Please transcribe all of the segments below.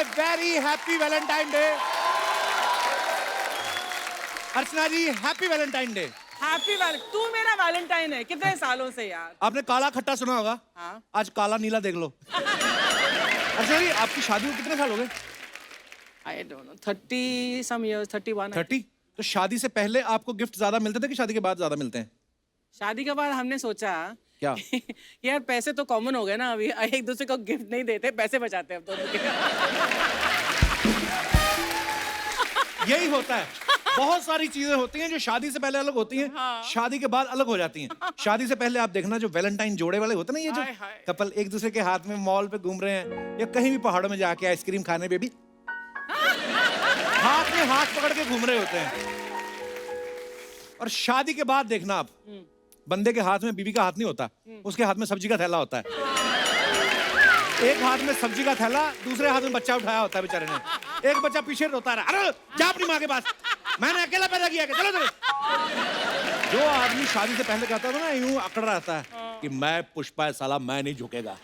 Very happy valentine day. Archana ji happy valentine day. Happy तू मेरा Valentine है कितने सालों से यार। आपने काला खट्टा सुना होगा। हाँ। आज काला नीला देख लो। अर्चना जी आपकी शादी को कितने साल हो गए? I don't know 30 some years 31। 30। तो शादी से पहले आपको गिफ्ट ज्यादा मिलते थे कि शादी के बाद ज्यादा मिलते हैं? शादी के बाद हमने सोचा क्या? यार पैसे तो कॉमन हो गए ना, अभी एक दूसरे को गिफ्ट नहीं देते, पैसे बचाते हैं अब दोनों के। यही होता है। बहुत सारी चीजें होती हैं जो शादी से पहले अलग होती हैं। हाँ। शादी के बाद अलग हो जाती हैं। शादी से पहले आप देखना जो वैलेंटाइन जोड़े वाले होते हैं ना, ये हाय, जो हाय। कपल एक दूसरे के हाथ में मॉल पे घूम रहे हैं या कहीं भी पहाड़ों में जाके आइसक्रीम खाने पे भी हाथ में हाथ पकड़ के घूम रहे होते हैं। और शादी के बाद देखना आप, बंदे के हाथ में बीवी का हाथ नहीं होता, उसके हाथ में सब्जी का थैला होता है। एक हाथ में सब्जी का थैला, दूसरे हाथ में बच्चा उठाया होता है बेचारे ने। एक बच्चा पीछे रोता रहा, अरे जा अपनी माँ के पास, मैंने अकेला पैदा किया, चलो चलो। जो आदमी शादी से पहले कहता था ना, यूं अकड़ रहता है कि मैं पुष्पा है साला, मैं नहीं झुकेगा,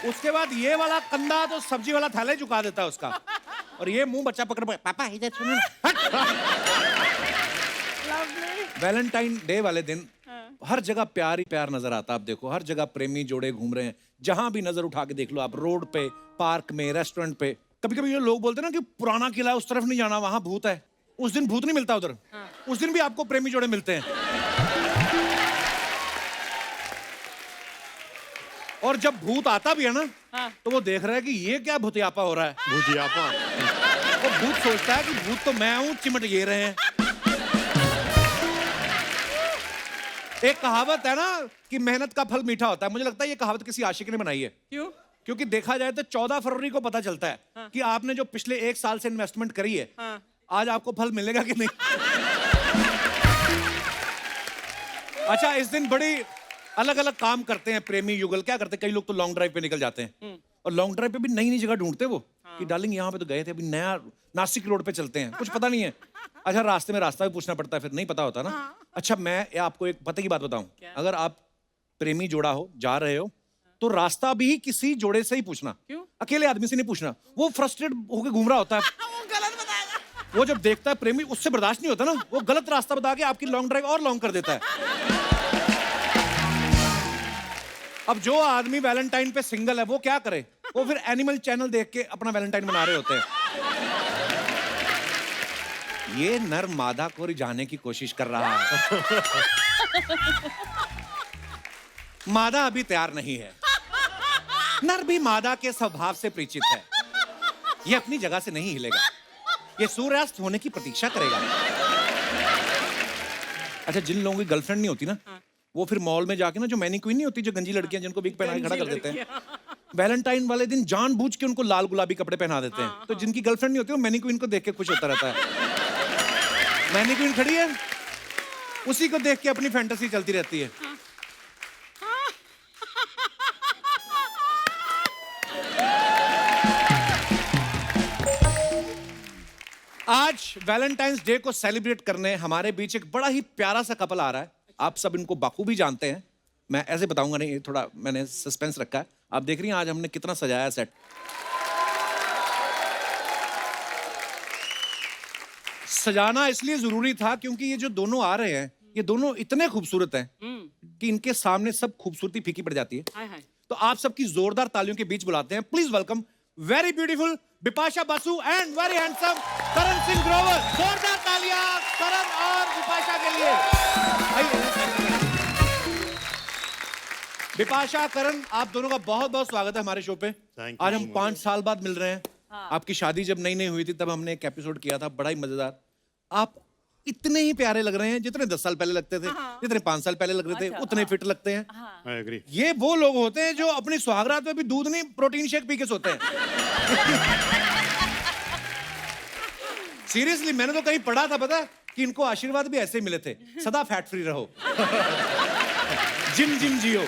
उसके बाद ये वाला कंधा तो सब्जी वाला थैला ही झुका देता है उसका, और ये मुंह बच्चा पकड़ पापा इधर सुनो ना। वैलेंटाइन डे वाले दिन हर जगह प्यार ही प्यार नजर आता है। आप देखो हर जगह प्रेमी जोड़े घूम रहे हैं, जहां भी नजर उठा के देख लो आप, रोड पे, पार्क में, रेस्टोरेंट पे। कभी कभी ये लोग बोलते हैं ना कि पुराना किला है उस तरफ नहीं जाना, वहां भूत है। उस दिन भूत नहीं मिलता उधर। उस दिन भी आपको प्रेमी जोड़े मिलते हैं। और जब भूत आता भी है ना, तो वो देख रहा है कि ये क्या भूतियापा हो रहा है। भूतियापा। वो भूत सोचता है कि भूत तो मैं हूं, चिमट ये रहे हैं। एक कहावत है ना कि मेहनत का फल मीठा होता है। मुझे लगता है ये कहावत किसी आशिक ने बनाई है। क्यों? क्योंकि देखा जाए तो 14 फरवरी को पता चलता है कि आपने जो पिछले 1 साल से इन्वेस्टमेंट करी है, आज आपको फल मिलेगा कि नहीं। अच्छा, इस दिन बड़ी अलग अलग काम करते हैं प्रेमी युगल। क्या करते हैं? कई लोग तो लॉन्ग ड्राइव पे निकल जाते हैं, और लॉन्ग ड्राइव पे भी नई नई जगह ढूंढते वो कि डार्लिंग यहाँ पे तो गए थे, अभी नया नासिक रोड पे चलते हैं, कुछ पता नहीं है। अच्छा, रास्ते में रास्ता भी पूछना पड़ता है, फिर नहीं पता होता ना। अच्छा, मैं आपको एक पते की बात बताऊं, अगर आप प्रेमी जोड़ा हो, जा रहे हो, तो रास्ता भी किसी जोड़े से ही पूछना। क्यों? अकेले आदमी से नहीं पूछना, वो फ्रस्ट्रेट होकर घूम रहा होता है। वो गलत बताएगा। वो जब देखता है प्रेमी, उससे बर्दाश्त नहीं होता ना, वो गलत रास्ता बता के आपकी लॉन्ग ड्राइव और लॉन्ग कर देता है। अब जो आदमी वैलेंटाइन पे सिंगल है वो क्या करे? वो फिर एनिमल चैनल देख के अपना वैलेंटाइन मना रहे होते हैं। ये नर मादा को रिझाने की कोशिश कर रहा है। मादा अभी तैयार नहीं है। नर भी मादा के स्वभाव से परिचित है। ये अपनी जगह से नहीं हिलेगा, ये सूर्यास्त होने की प्रतीक्षा करेगा। अच्छा, जिन लोगों की गर्लफ्रेंड नहीं होती ना, वो फिर मॉल में जाके ना, जो मैनीक्वीन नहीं होती, जो गंजी लड़कियां जिनको विग पहना के खड़ा कर देते हैं, वैलेंटाइन वाले दिन जानबूझ के उनको लाल गुलाबी कपड़े पहना देते हैं। तो जिनकी गर्लफ्रेंड नहीं होती वो मैनीक्वीन को देख के खुश होता रहता है। मैनीक्वीन खड़ी है, उसी को देख के अपनी फैंटेसी चलती रहती है। आज वैलेंटाइंस डे को सेलिब्रेट करने हमारे बीच एक बड़ा ही प्यारा सा कपल आ रहा है। आप सब इनको बाखूबी जानते हैं, मैं ऐसे बताऊंगा नहीं, थोड़ा मैंने सस्पेंस रखा है। आप देख रही हैं आज हमने कितना सजाया सेट। सजाना इसलिए जरूरी था क्योंकि ये जो दोनों आ रहे हैं, ये दोनों इतने खूबसूरत हैं कि इनके सामने सब खूबसूरती फीकी पड़ जाती है। हाय हाय। तो आप सबकी जोरदार तालियों के बीच बुलाते हैं, please welcome very beautiful Bipasha Basu and very handsome Karan Singh Grover. जोरदार तालियां करण और बिपाशा के लिए। बिपाशा, करण, आप दोनों का बहुत बहुत स्वागत है हमारे शो पे। आज हम 5 साल बाद मिल रहे हैं। आपकी शादी जब नई नई हुई थी तब हमने एक एपिसोड किया था, बड़ा ही मजेदार। आप इतने ही प्यारे लग रहे हैं जितने 10 साल पहले लगते थे, जितने 5 साल पहले लग रहे थे, उतने फिट लगते हैं। I agree. ये वो लोग होते हैं जो अपनी सुहागरात में भी दूध नहीं, प्रोटीन शेक पी के सोते हैं। सीरियसली, मैंने तो कहीं पढ़ा था, पता कि इनको आशीर्वाद भी ऐसे मिले थे, सदा फैट फ्री रहो, जिम जिम जियो।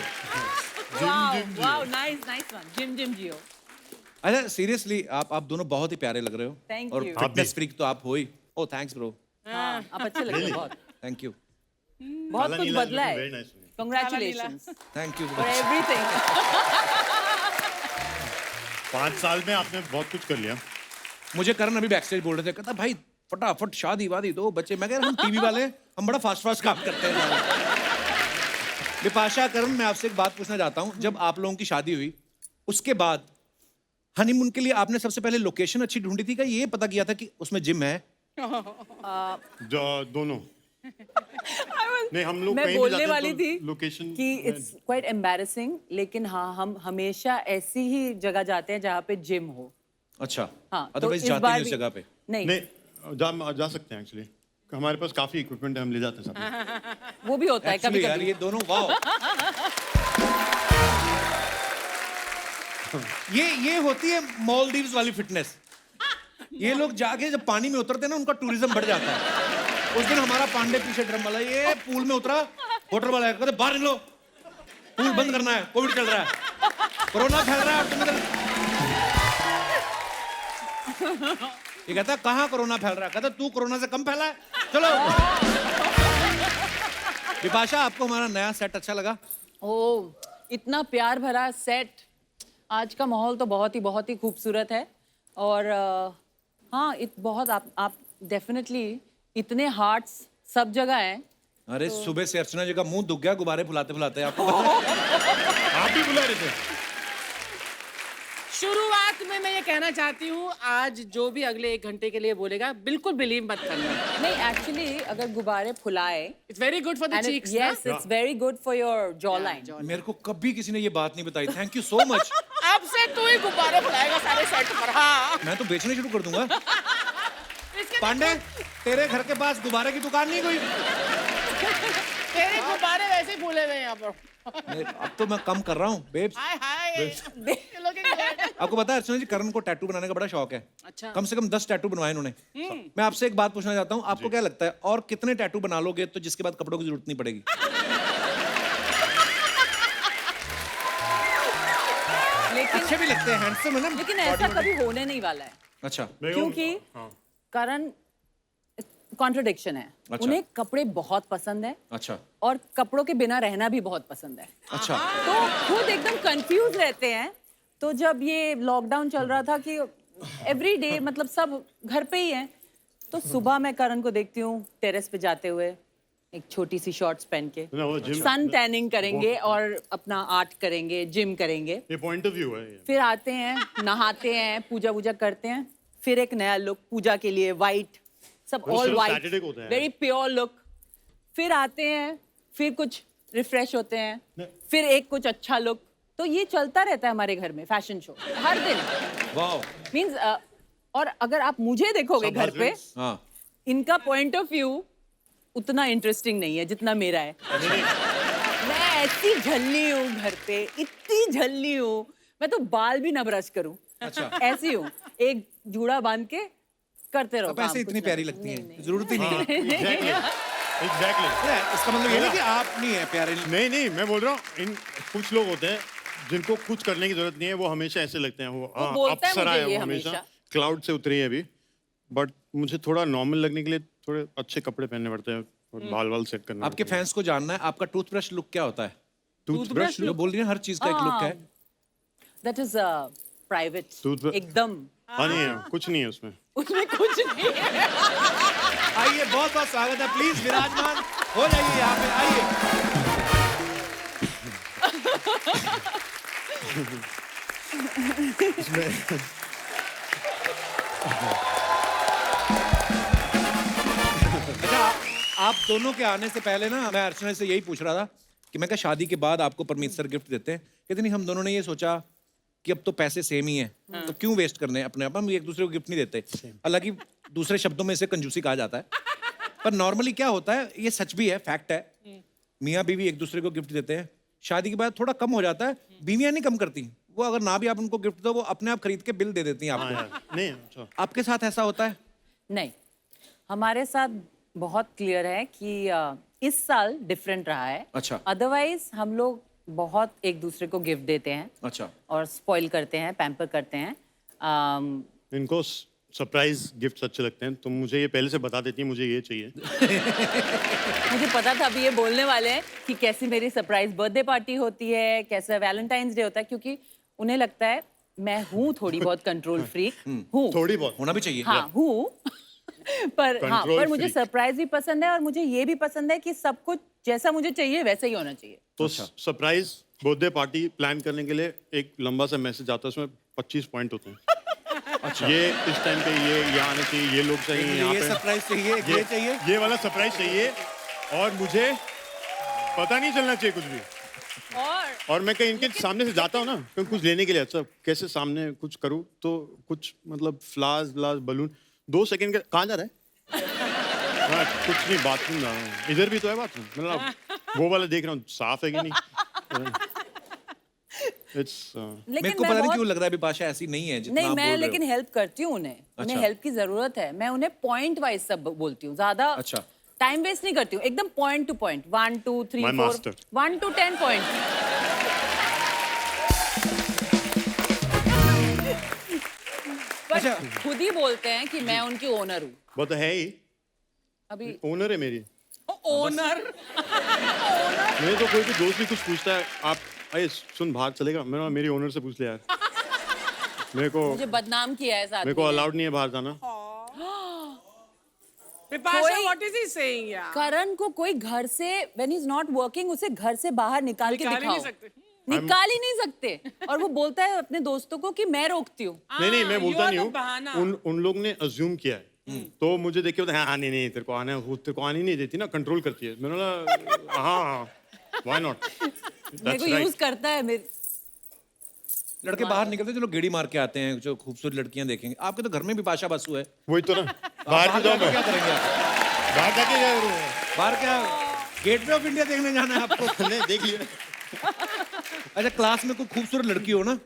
वाओ, नाइस वन, जिम जियो। अच्छा, सीरियसली आप दोनों बहुत ही प्यारे लग रहे हो। Thank और you. फिटनेस फ्रीक तो आप हो ही। ओह थैंक्स ब्रो, हाँ, आप अच्छे लग रहे हो बहुत। थैंक यू, बहुत कुछ बदला Very है। nice. Congratulations thank you. for everything. 5 साल में आपने बहुत कुछ कर लिया। मुझे करण अभी बैक स्टेज बोल रहे थे, कहता भाई फटाफट शादी वादी दो बच्चे। मैं कह रहा हम टीवी वाले हैं, हम बड़ा फास्ट फास्ट काम करते हैं। बिपाशा, करण, मैं आपसे एक बात पूछना चाहता हूँ, जब आप लोगों की शादी हुई उसके बाद हनीमून के लिए आपने सबसे पहले लोकेशन अच्छी ढूंढी थी, क्या ये पता किया था कि उसमें जिम है? जो दोनों नहीं, हम लोग मैं कहीं भी बोलने जाते वाली हैं थी तो लोकेशन कि इट्स क्वाइट एम्बैरेसिंग, लेकिन हाँ हम हमेशा ऐसी ही जगह जाते हैं जहाँ पे जिम हो। अच्छा, हाँ, तो अदरवाइज इस जाते बार नहीं उस भी- जगह पे? नहीं, जा सकते हैं एक्चुअली। हमारे पास काफी इक्विपमेंट है, हम ले जाते हैं सब। वो भी होता है कभी Actually यार कभी। ये दोनों वाओ। ये होती है मालदीव्स वाली फिटनेस। ये लोग जाके जब पानी में उतरते हैं ना, उनका टूरिज्म बढ़ जाता है। उस दिन हमारा पांडे पीछे ड्रम वाला ये पूल में उतरा, होटल वाला कहते बाहर निकलो, पूल बंद करना है, कोविड चल रहा है, कोरोना फैल रहा है और तुम्हें ये कहता कहाँ कोरोना फैल रहा है? कहता तू कोरोना से कम फैला है, चलो। विपाशा, आपको हमारा नया सेट अच्छा लगा? ओह, इतना प्यार भरा सेट। आज का माहौल तो बहुत ही खूबसूरत है। और हाँ, बहुत आप डेफिनेटली इतने हार्ट्स सब जगह हैं। अरे सुबह से अर्चना जी का मुंह दुख गया गुब्बारे फुलाते फुलाते। आपको आप भी बुला रहे थे? शुरुआत में मैं ये कहना चाहती हूँ, आज जो भी अगले 1 घंटे के लिए बोलेगा बिल्कुल बिलीव मत करना। नहीं, एक्चुअली अगर गुब्बारे फुलाए, it's very good for the cheeks. Yes, it's very good for your jaw line. मेरे को कभी किसी ने ये बात नहीं बताई। Thank you so much. अब से तू ही गुब्बारे फुलाएगा सारे सेट पर। हाँ, मैं तो बेचने शुरू कर दूंगा। इसके पांडे, तेरे घर के पास गुब्बारे की दुकान नहीं कोई? तेरे गुब्बारे वैसे ही फूले हुए हैं यहाँ पर। अब तो मैं कम कर रहा हूँ बेब्स। हाय हाय, looking good। आपको पता है अर्चना जी, करण को टैटू बनाने का बड़ा शौक है। अच्छा। कम से कम 10 टैटू बनवाए इन्होंने। मैं आपसे एक बात पूछना चाहता हूँ, आपको क्या लगता है और कितने टैटू बना लोगे तो जिसके बाद कपड़ों की जरूरत नहीं पड़ेगी? लेकिन अच्छे भी लगते हैं, हैंडसम है ना। लेकिन ऐसा कभी होने नहीं वाला है, अच्छा, क्योंकि करण कॉन्ट्रडिक्शन है। अच्छा। उन्हें कपड़े बहुत पसंद है अच्छा, और कपड़ों के बिना रहना भी बहुत पसंद है। अच्छा। तो खुद एकदम कंफ्यूज रहते हैं। तो जब ये लॉकडाउन चल रहा था कि एवरी डे मतलब सब घर पे ही हैं, तो सुबह मैं करण को देखती हूँ टेरेस पे जाते हुए एक छोटी सी शॉर्ट्स पहन के ना, वो जिम सन टैनिंग करेंगे और अपना आर्ट करेंगे, जिम करेंगे। ये पॉइंट ऑफ व्यू है ये। फिर आते हैं, नहाते हैं, पूजा वूजा करते हैं, फिर एक नया लुक पूजा के लिए, वाइट सब, वो ऑल सिर्फ वाइट, Saturday को होता है। Very pure look. फिर आते हैं, फिर कुछ रिफ्रेश होते हैं, फिर एक कुछ अच्छा लुक। तो ये चलता रहता है हमारे घर में, फैशन शो हर दिन। वाओ। मींस और अगर आप मुझे देखोगे सब घर पे, husbands। हाँ, इनका पॉइंट ऑफ व्यू उतना इंटरेस्टिंग नहीं है जितना मेरा है। मैं ऐसी झल्ली हूँ घर पे, इतनी झल्ली हूँ, मैं तो बाल भी ना ब्रश करूँ। अच्छा। ऐसी हूँ, एक जूड़ा बांध के करते रहो अब काम, ऐसे कुछ इतनी ना प्यारी कुछ। लगती नहीं, है, नहीं। जरूरत ही नहीं है। एग्जैक्टली। इसका मतलब ये नहीं कि आप नहीं है प्यारे। नहीं, मैं बोल रहा हूँ, इन कुछ लोग होते हैं जिनको कुछ करने की जरूरत नहीं है, वो हमेशा ऐसे लगते हैं। वो बोलता है अप्सरा मुझे है, ये वो हमेशा हमेशा। क्लाउड से उतरी है अभी। बट मुझे थोड़ा नॉर्मल लगने के लिए थोड़े अच्छे कपड़े पहनने पड़ते हैं और बाल वाल सेट करना आपके फैंस को जानना है, आपका टूथब्रश लुक क्या होता है? टूथब्रश जो बोल रही है हर चीज का एक लुक है। That is प्राइवेट, Toothbrush- एकदम हाँ, नहीं है, कुछ नहीं है उसमें। उसमें कुछ नहीं है। आइए, बहुत बहुत स्वागत है, प्लीज विराजमान हो जाइए यहाँ पे, आइए। अच्छा, आप दोनों के आने से पहले ना मैं अर्चना से यही पूछ रहा था कि मैं क्या शादी के बाद आपको परमीत सर गिफ्ट देते हैं? कहते नहीं, हम दोनों ने ये सोचा कि अब तो पैसे सेम ही हैं, तो क्यों वेस्ट करने हैं अपने आप, हम एक दूसरे को गिफ्ट नहीं देते। हालांकि दूसरे शब्दों में इसे कंजूसी कहा जाता है, पर नॉर्मली क्या होता है, ये सच भी है, फैक्ट है, मियाँ बीवी एक दूसरे को गिफ्ट देते हैं। शादी के बाद थोड़ा कम हो जाता है, बीवियां नहीं कम करती, वो अगर ना भी आप उनको गिफ्ट दो, वो अपने आप खरीद के बिल दे देती हैं हाँ आपको। यार, नहीं अच्छा। आपके साथ ऐसा होता है? नहीं, हमारे साथ बहुत क्लियर है कि इस साल डिफरेंट रहा है। अच्छा। अदरवाइज हम लोग बहुत एक दूसरे को गिफ्ट देते हैं अच्छा। और स्पॉइल करते हैं, पैम्पर करते हैं। इनको सरप्राइज गिफ्ट्स अच्छे लगते हैं, तो मुझे ये पहले से बता देती है मुझे ये चाहिए। मुझे पता था अभी ये बोलने वाले हैं कि कैसी मेरी सरप्राइज बर्थडे पार्टी होती है, कैसा वैलेंटाइंस डे होता है, क्योंकि उन्हें लगता है मैं हूँ थोड़ी बहुत कंट्रोल फ्रीक हूँ, थोड़ी बहुत होना भी चाहिए। हाँ हूँ पर हाँ, Control पर मुझे freak. सरप्राइज भी पसंद है और मुझे ये भी पसंद है कि सब कुछ जैसा मुझे चाहिए वैसा ही होना चाहिए। तो सरप्राइज बर्थडे पार्टी प्लान करने के लिए एक लंबा सा मैसेज आता है, उसमें 25 पॉइंट होते हैं। अच्छा, ये इस टाइम पे ये आना चाहिए, ये लोग चाहिए यहाँ ये पे, सरप्राइज चाहिए, ये चाहिए। ये वाला सरप्राइज चाहिए, और मुझे पता नहीं चलना चाहिए कुछ भी। और मैं कहीं इनके सामने से जाता हूँ ना, कहीं कुछ लेने के लिए, अच्छा कैसे सामने कुछ करूँ तो कुछ मतलब फ्लावर्स बलून, 2 सेकंड के कहाँ जा रहा है? हाँ, कुछ नहीं, बाथरूम जा रहा हूँ। इधर भी तो है बाथरूम, मतलब वो वाला देख रहा हूँ साफ है कि नहीं। It's, मेरे को पता नहीं क्यों लग रहा है बिपाशा ऐसी नहीं है जितना नहीं आप मैं बोल रहे लेकिन हो। हेल्प करती हूँ उन्हें, उन्हें हेल्प की जरूरत है, मैं उन्हें पॉइंट वाइज सब बोलती हूँ, ज्यादा अच्छा। टाइम वेस्ट नहीं करती हूँ, एकदम point two point, 1 2 3 My 4 master. 1 to 10 point. अच्छा। खुद ही बोलते हैं कि मैं उनकी ओनर हूँ। वो तो है ही, अभी ओनर है मेरी। ओनर मेरे तो कोई भी दोस्त भी कुछ पूछता है, आप अरे सुन बाहर चलेगा, मैंने मेरी ओनर से पूछ लिया यार। मेरे को मुझे बदनाम किया है साथ मेरे को अलाउड नहीं है बाहर जाना। बिपाशा कोई- व्हाट इज ही सेइंग यार? करण को कोई घर से व्हेन इज नॉट वर्किंग उसे घर से बाहर निकाल के निकाल ही नहीं दिखाओ, सकते। निकाल ही नहीं सकते। और वो बोलता है अपने दोस्तों को कि मैं रोकती हूँ। नहीं मैं you बोलता are नहीं the हूँ, बहाना। उन लोग ने अज्यूम किया है, तो मुझे देख के बोलते हैं हाँ नहीं तेरे को आना है, वो तेरे को आने नहीं देती ना, कंट्रोल करती है। मैंने बोला हाँ व्हाई नॉट, मेरे को यूज करता है मेरे। लड़के बाहर निकलते हैं, जो लोग गेड़ी मार के आते हैं, जो खूबसूरत लड़कियां देखेंगे। आपके तो घर में बिपाशा बसु है। वही तो ना, बाहर भी जाऊँ जाके मैं, क्या करेंगे आप? बाहर जाके क्या करूँ? बाहर क्या गेटवे ऑफ इंडिया देखने जाना है आपको? नहीं देख लिया। अच्छा, क्लास में कोई खूबसूरत लड़की हो ना,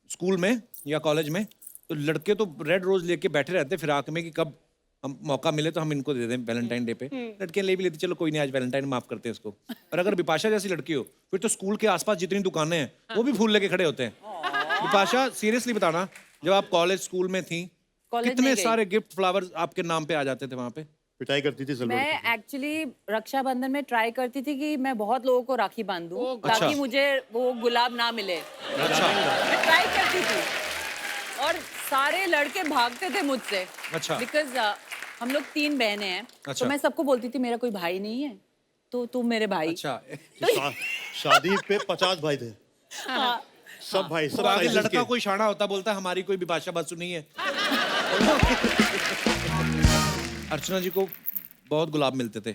स्कूल में या कॉलेज में, तो लड़के तो रेड रोज लेके बैठे रहते फिराक में कि कब हम मौका मिले तो हम इनको दे दें वैलेंटाइन डे पे। लड़कियां ले भी लेती, चलो कोई नहीं आज वैलेंटाइन माफ करते हैं इसको। और अगर बिपाशा जैसी लड़की हो, फिर तो स्कूल के आसपास जितनी दुकानें हैं वो भी फूल लेके खड़े होते हैं। बिपाशा सीरियसली बताना, जब आप कॉलेज स्कूल में थी, कॉलेज कितने नहीं गई। सारे गिफ्ट फ्लावर्स आपके नाम पे आ जाते थे वहां पे? पिटाई करती थी सलवर की। मैं एक्चुअली रक्षाबंधन में ट्राई करती थी कि मैं बहुत लोगों को राखी बांधूं अच्छा। ताकि मुझे वो गुलाब ना मिले। अच्छा मैं ट्राई करती थी और सारे लड़के भागते थे मुझसे। अच्छा। बिकॉज हम लोग 3 बहनें हैं, अच्छा। तो मैं सबको बोलती थी मेरा कोई भाई नहीं है तो तुम मेरे भाई। अच्छा। शादी पे 50 भाई थे, हाँ, सब भाई सब तो आगे sizes लड़का के। कोई शाना होता, बोलता हमारी कोई बिपाशा बसु नहीं है। अर्चना जी को बहुत गुलाब मिलते थे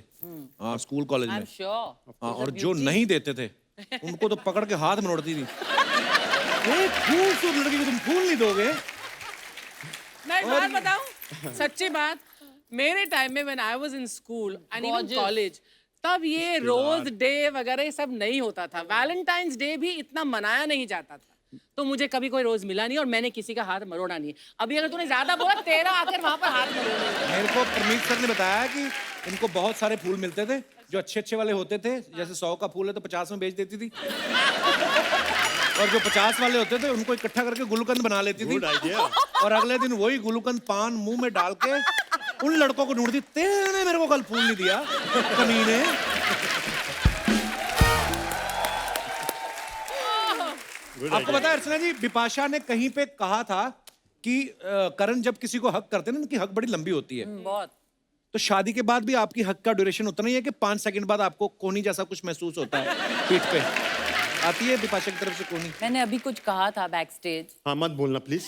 हाँ स्कूल कॉलेज आई एम में। श्योर। हाँ, और जो नहीं देते थे उनको तो पकड़ के हाथ मरोड़ती थी। एक खूबसूरत लड़की को तुम फूल नहीं दोगे? मैं एक बात बताऊं, सच्ची बात, मेरे टाइम में when I was in school and even Gorgeous. College, तब ये रोज डे वगैरह ये सब नहीं होता था। वैलेंटाइंस डे भी इतना मनाया नहीं जाता था, तो मुझे कभी कोई रोज मिला नहीं और मैंने किसी का हाथ मरोड़ा नहीं। अभी अगर तूने ज्यादा बोला, तेरा आकर वहां पर हाथ मरोड़। मेरे को परमीत सर ने बताया कि इनको बहुत सारे फूल मिलते थे जो अच्छे अच्छे वाले होते थे, जैसे 100 का फूल है तो 50 में बेच देती थी। और जो 50 वाले होते थे उनको इकट्ठा करके गुलकंद बना लेती थी। Good idea. और अगले दिन वही गुलकंद पान मुंह में डाल के उन लड़कों को ढूंढती, तेने मेरे को कल फूल नहीं दिया कमीने। आपको पता है अर्चना जी, बिपाशा ने कहीं पे कहा था कि करण जब किसी को हक करते हैं ना, उनकी हक बड़ी लंबी होती है। बहुत। तो शादी के बाद भी आपकी हक का ड्यूरेशन उतना ही है कि 5 सेकंड बाद आपको कोहनी जैसा कुछ महसूस होता है पीठ पे? आती है बिपाशा की तरफ से कोहनी? मैंने अभी कुछ कहा था बैक स्टेज, हाँ मत बोलना प्लीज।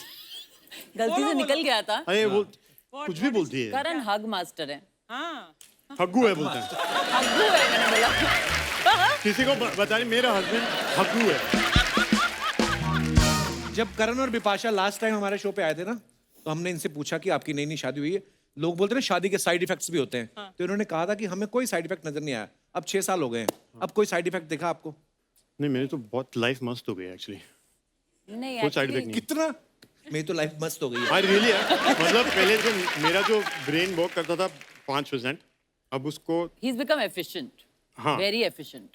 गलती से निकल गया था। अरे वो कुछ भी बोलती है, करण हग मास्टर है। हाँ, हग्गू है बोलते हैं। हग्गू है मैंने बोला। किसी को बता रही मेरा हस्बैंड हग्गू है। जब करण और बिपाशा लास्ट टाइम हमारे शो पे आए थे ना, तो हमने इनसे पूछा कि आपकी नई नई शादी हुई है, लोग बोलते हैं ना शादी के साइड इफेक्ट्स भी होते हैं। तो इन्होंने कहा था कि हमें कोई साइड इफेक्ट नजर नहीं आया। अब 6 साल हो गए हैं, अब कोई साइड इफेक्ट दिखा आपको? नहीं मेरी तो बहुत लाइफ मस्त हो गई एक्चुअली, नहीं कोई साइड actually- इफेक्ट नहीं। कितना? मेरी तो लाइफ मस्त हो गई है। आई रियली है, मतलब पहले जो मेरा जो ब्रेन वर्क करता था 5%, अब उसको He's become efficient. हाँ Very efficient.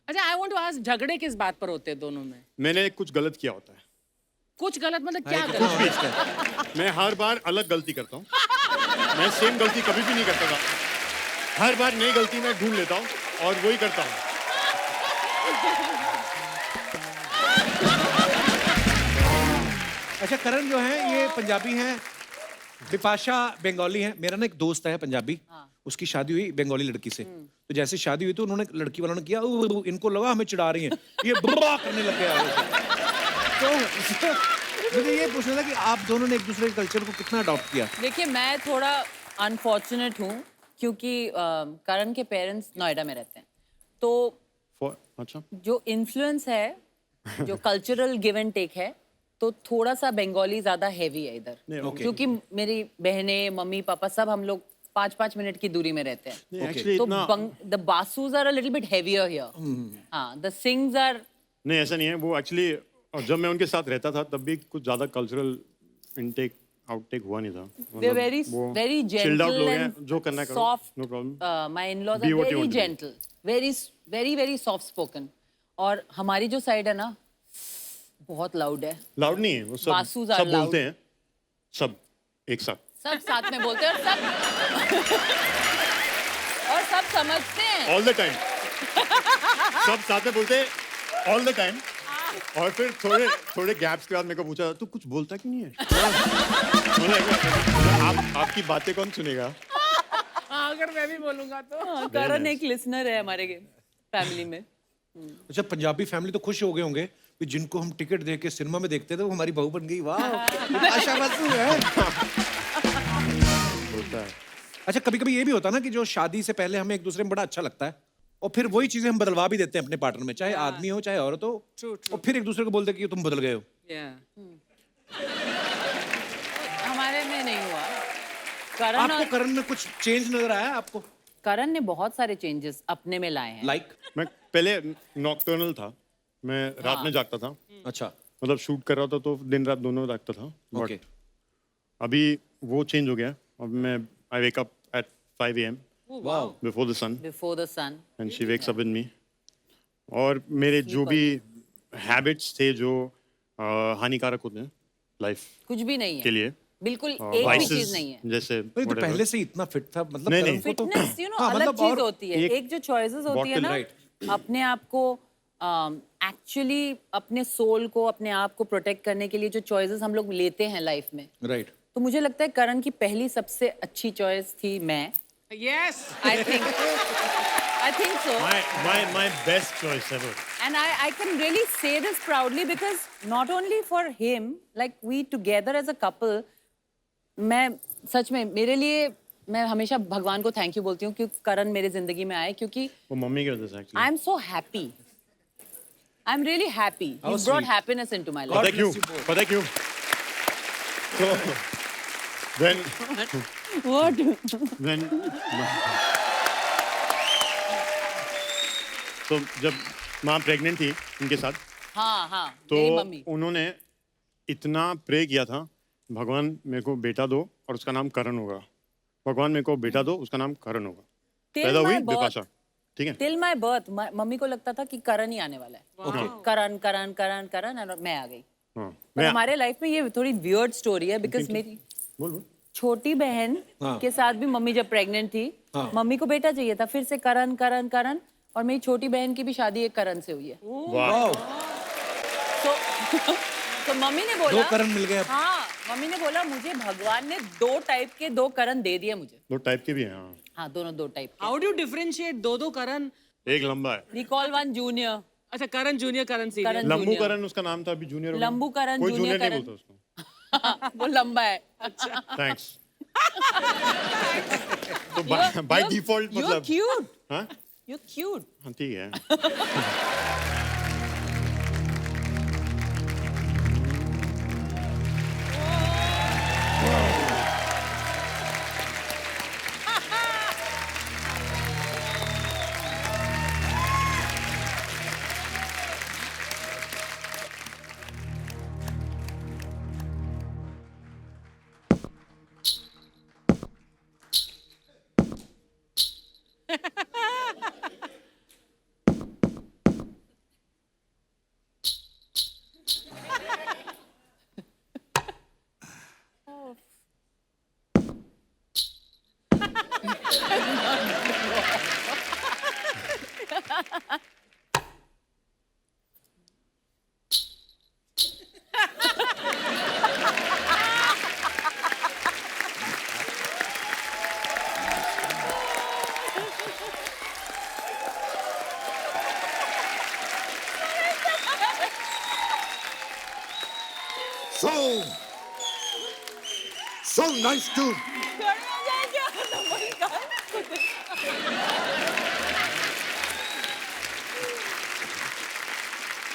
अच्छा, आई वांट टू आस्क, झगड़े किस बात पर होते हैं दोनों में? मैंने कुछ गलत किया होता है, कुछ गलत मतलब क्या कितना गलत? honest है। मैं हर बार अलग गलती करता हूँ, मैं सेम गलती कभी भी नहीं करता था, हर बार नई गलती मैं ढूंढ लेता हूँ और वही करता हूँ। अच्छा करण जो है ये पंजाबी हैं, बिपाशा बंगाली है। मेरा ना एक दोस्त है पंजाबी, उसकी शादी हुई बंगाली लड़की से। तो जैसे शादी हुई तो उन्होंने लड़की वालों ने किया इनको लगा हमें चिढ़ा रही हैं, ये बुरा करने लग गया। तो मुझे ये पूछना था कि आप दोनों ने एक दूसरे के कल्चर को कितना अडॉप्ट किया? देखिए मैं थोड़ा अनफॉर्चुनेट हूँ क्योंकि करण के पेरेंट्स नोएडा में रहते हैं, तो अच्छा जो इन्फ्लुएंस है, जो कल्चरल गिव एंड टेक है, तो थोड़ा सा बंगाली ज्यादा हैवी है इधर। okay. क्योंकि मेरी बहनें, मम्मी पापा सब हम लोग 5-5 मिनट की दूरी में रहते हैं। एक्चुअली तो इतना the Basus are a little bit heavier here. हाँ, द सिंग्स आर नहीं ऐसा नहीं है वो एक्चुअली। जब मैं उनके साथ रहता था तब भी कुछ ज्यादा कल्चरल इनटेक आउटटेक हुआ नहीं था। they're very very chilled out gentle लोग हैं, and जो करना करो, soft. no problem. My in-laws Be are what you very want to be. gentle, very very soft spoken. और हमारी जो साइड है ना बहुत लाउड है, लाउड नहीं है वो सब बासूज are सब loud. बोलते हैं सब एक साथ। सब साथ में बोलते हैं और सब समझते हैं। ऑल द टाइम सब साथ में बोलते हैं ऑल द टाइम। और फिर थोड़े गैप्स के बाद मेरे को पूछा तू कुछ बोलता क्यों नहीं है? आपकी बातें कौन सुनेगा? अगर मैं भी बोलूंगा तो करण एक लिसनर है हमारे फैमिली में। अच्छा पंजाबी फैमिली तो खुश हो गए होंगे कि जिनको हम टिकट दे के सिनेमा में देखते थे वो हमारी बहू बन गई। वाह आशा बसु है। होता है। अच्छा कभी कभी ये भी होता है ना कि जो शादी से पहले हमें एक दूसरे में बड़ा अच्छा लगता है और फिर वही चीजें हम बदलवा भी देते हैं अपने पार्टनर में, चाहे आदमी हो चाहे औरत हो। और फिर एक दूसरे को बोलते हैं कि तुम बदल गए हो। हमारे में नहीं हुआ। करण आपको और करण में कुछ चेंज नजर आया आपको? करण ने बहुत सारे चेंजेस अपने में लाए हैं। लाइक मैं पहले नॉकटर्नल था, मैं रात में जागता था, अच्छा मतलब शूट कर रहा था तो दिन रात दोनों जागता था। ओके But अभी वो चेंज हो गया। अब मैं I wake up at 5 AM wow before the sun before the sun. And she wakes up with me. और मेरे जो भी हैबिट्स थे जो हानिकारक होते हैं लाइफ कुछ भी नहीं के है, लिए, बिल्कुल एक भी vices चीज नहीं है। जैसे तो whatever. पहले से ही इतना फिट था मतलब नहीं, करण नहीं। को तो फिटनेस यू नो हाँ, अलग मतलब चीज और होती है। एक एक जो चॉइसेस होती है bottle, ना, right. अपने आप को एक्चुअली अपने सोल को, अपने आप को प्रोटेक्ट करने के लिए जो चॉइसेस हम लोग लेते हैं लाइफ में, राइट। तो मुझे लगता है करण की पहली सबसे अच्छी चॉइस थी मैं। Yes I think so. my best choice ever. And I can really say this proudly because not only for him, like we together as a couple, मैं सच में मेरे लिए मैं हमेशा भगवान को थैंक यू बोलती हूँ क्योंकि करण मेरे जिंदगी में आए, क्योंकि वो मम्मी की वजह से I actually. am so happy. I am really happy. How He brought sweet. happiness into my life. पता क्यों? So when What? when तो जब माँ प्रेग्नेंट थी उनके साथ, हाँ तो मेरी मम्मी। उन्होंने इतना प्रे किया था, भगवान मेरे को बेटा दो और उसका नाम करण होगा, भगवान मेरे को बेटा दो उसका नाम करण होगा। Till पैदा हुई my birth. बिपाशा, ठीक है? Till my birth, मम्मी को लगता था कि करण ही आने वाला है। करण करण करण करण और मैं आ गई। हाँ पर हमारे लाइफ में ये थोड़ी वियर्ड स्टोरी है बिकॉज मेरी बोल छोटी बहन के साथ भी मम्मी जब प्रेग्नेंट थी, मम्मी को बेटा चाहिए था, फिर से करण करण करण, और मेरी छोटी बहन की भी शादी एक करण से हुई है। वाह। तो मम्मी ने बोला, दो करण मिल गए अब। हाँ मम्मी ने बोला मुझे भगवान ने 2 टाइप के 2 करण दे दिए मुझे। 2 टाइप के भी हैं। हाँ, हाँ दोनों 2 टाइप के। हाउ डू डिफरेंशिएट दो करण? एक लंबा है, We call one junior। अच्छा करण जूनियर करण सीनियर। करण लंबू junior। करण उसका नाम था, अभी जूनियर हो गया। लंबू करण, कोई जूनियर जूनियर नहीं करण। बोलता उसको। वो लंबा है। थैंक्स। तो बाय डिफॉल्ट You're मतलब cute। हाँ You're cute। हाँ ठीक है। nice to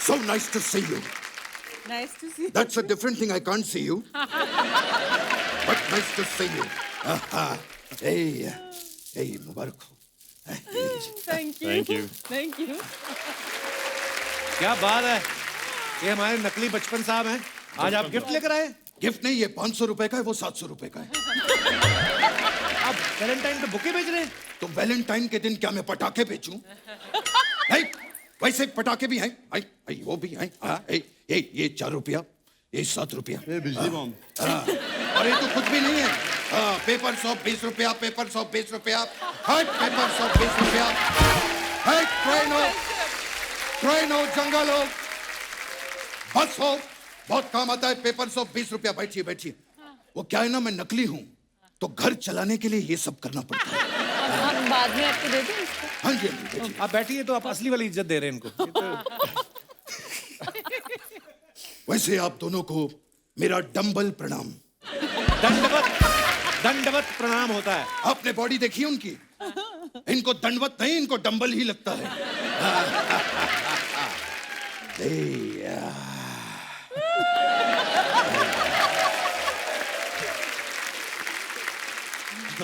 so nice to see you. Nice to see. That's a different thing. I can't see you. But nice to see you. Hey, hey, Mubarak ho. Thank you. Thank you. Thank you. क्या बात है, ये हमारे नकली बचपन साहब हैं। आज आप गिफ्ट लेकर आए। गिफ्ट नहीं, ये 500 रुपए का है, वो 700 रुपए का है। आप वैलेंटाइन पे बुके बेच रहे हैं? तो वैलेंटाइन के दिन क्या मैं पटाखे बेचूं? है, वैसे पटाखे भी हैं, वो भी हैं। ये 4 रुपया, ये 7 रुपया। बिजली बॉम्ब। और ये तो कुछ भी नहीं है। पेपर सॉप 20 रुपया, पेपर सॉप 20 रुपया, पेपर सॉप 20 रुपया, ट्रेन हो, जंगल हो, बस हो, बहुत काम आता है। पेपर सॉप 20 रुपया। बैठिए बैठिए। वो क्या है ना, मैं नकली हूँ, तो घर चलाने के लिए ये सब करना पड़ता है। हम बाद में आपको दे दें इसको? हाँ जी, हाँ जी, बैठिए। आप बैठिए, तो आप असली वाली इज्जत दे रहे हैं इनको। ये तो वैसे आप दोनों को मेरा डंबल प्रणाम। दंडवत प्रणाम होता है। आपने बॉडी देखी है उनकी? इनको दंडवत नहीं, इनको डंबल ही लगता है।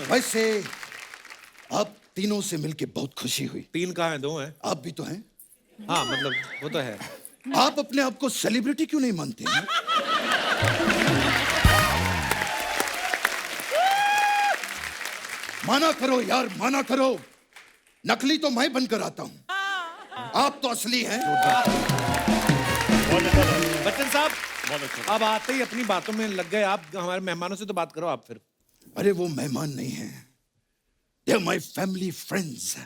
वैसे आप तीनों से मिलके बहुत खुशी हुई। 3 कहाँ हैं, 2 हैं। आप भी तो हैं। हाँ मतलब वो तो है। आप अपने आप को सेलिब्रिटी क्यों नहीं मानते हैं? माना करो यार, माना करो। नकली तो मैं बनकर आता हूं, आप तो असली हैं। बहुत अच्छा था। बच्चन साहब, बहुत अच्छा। अब आते ही अपनी बातों में लग गए आप। हमारे मेहमानों से तो बात करो आप फिर। अरे वो मेहमान नहीं हैं, they are my family friends.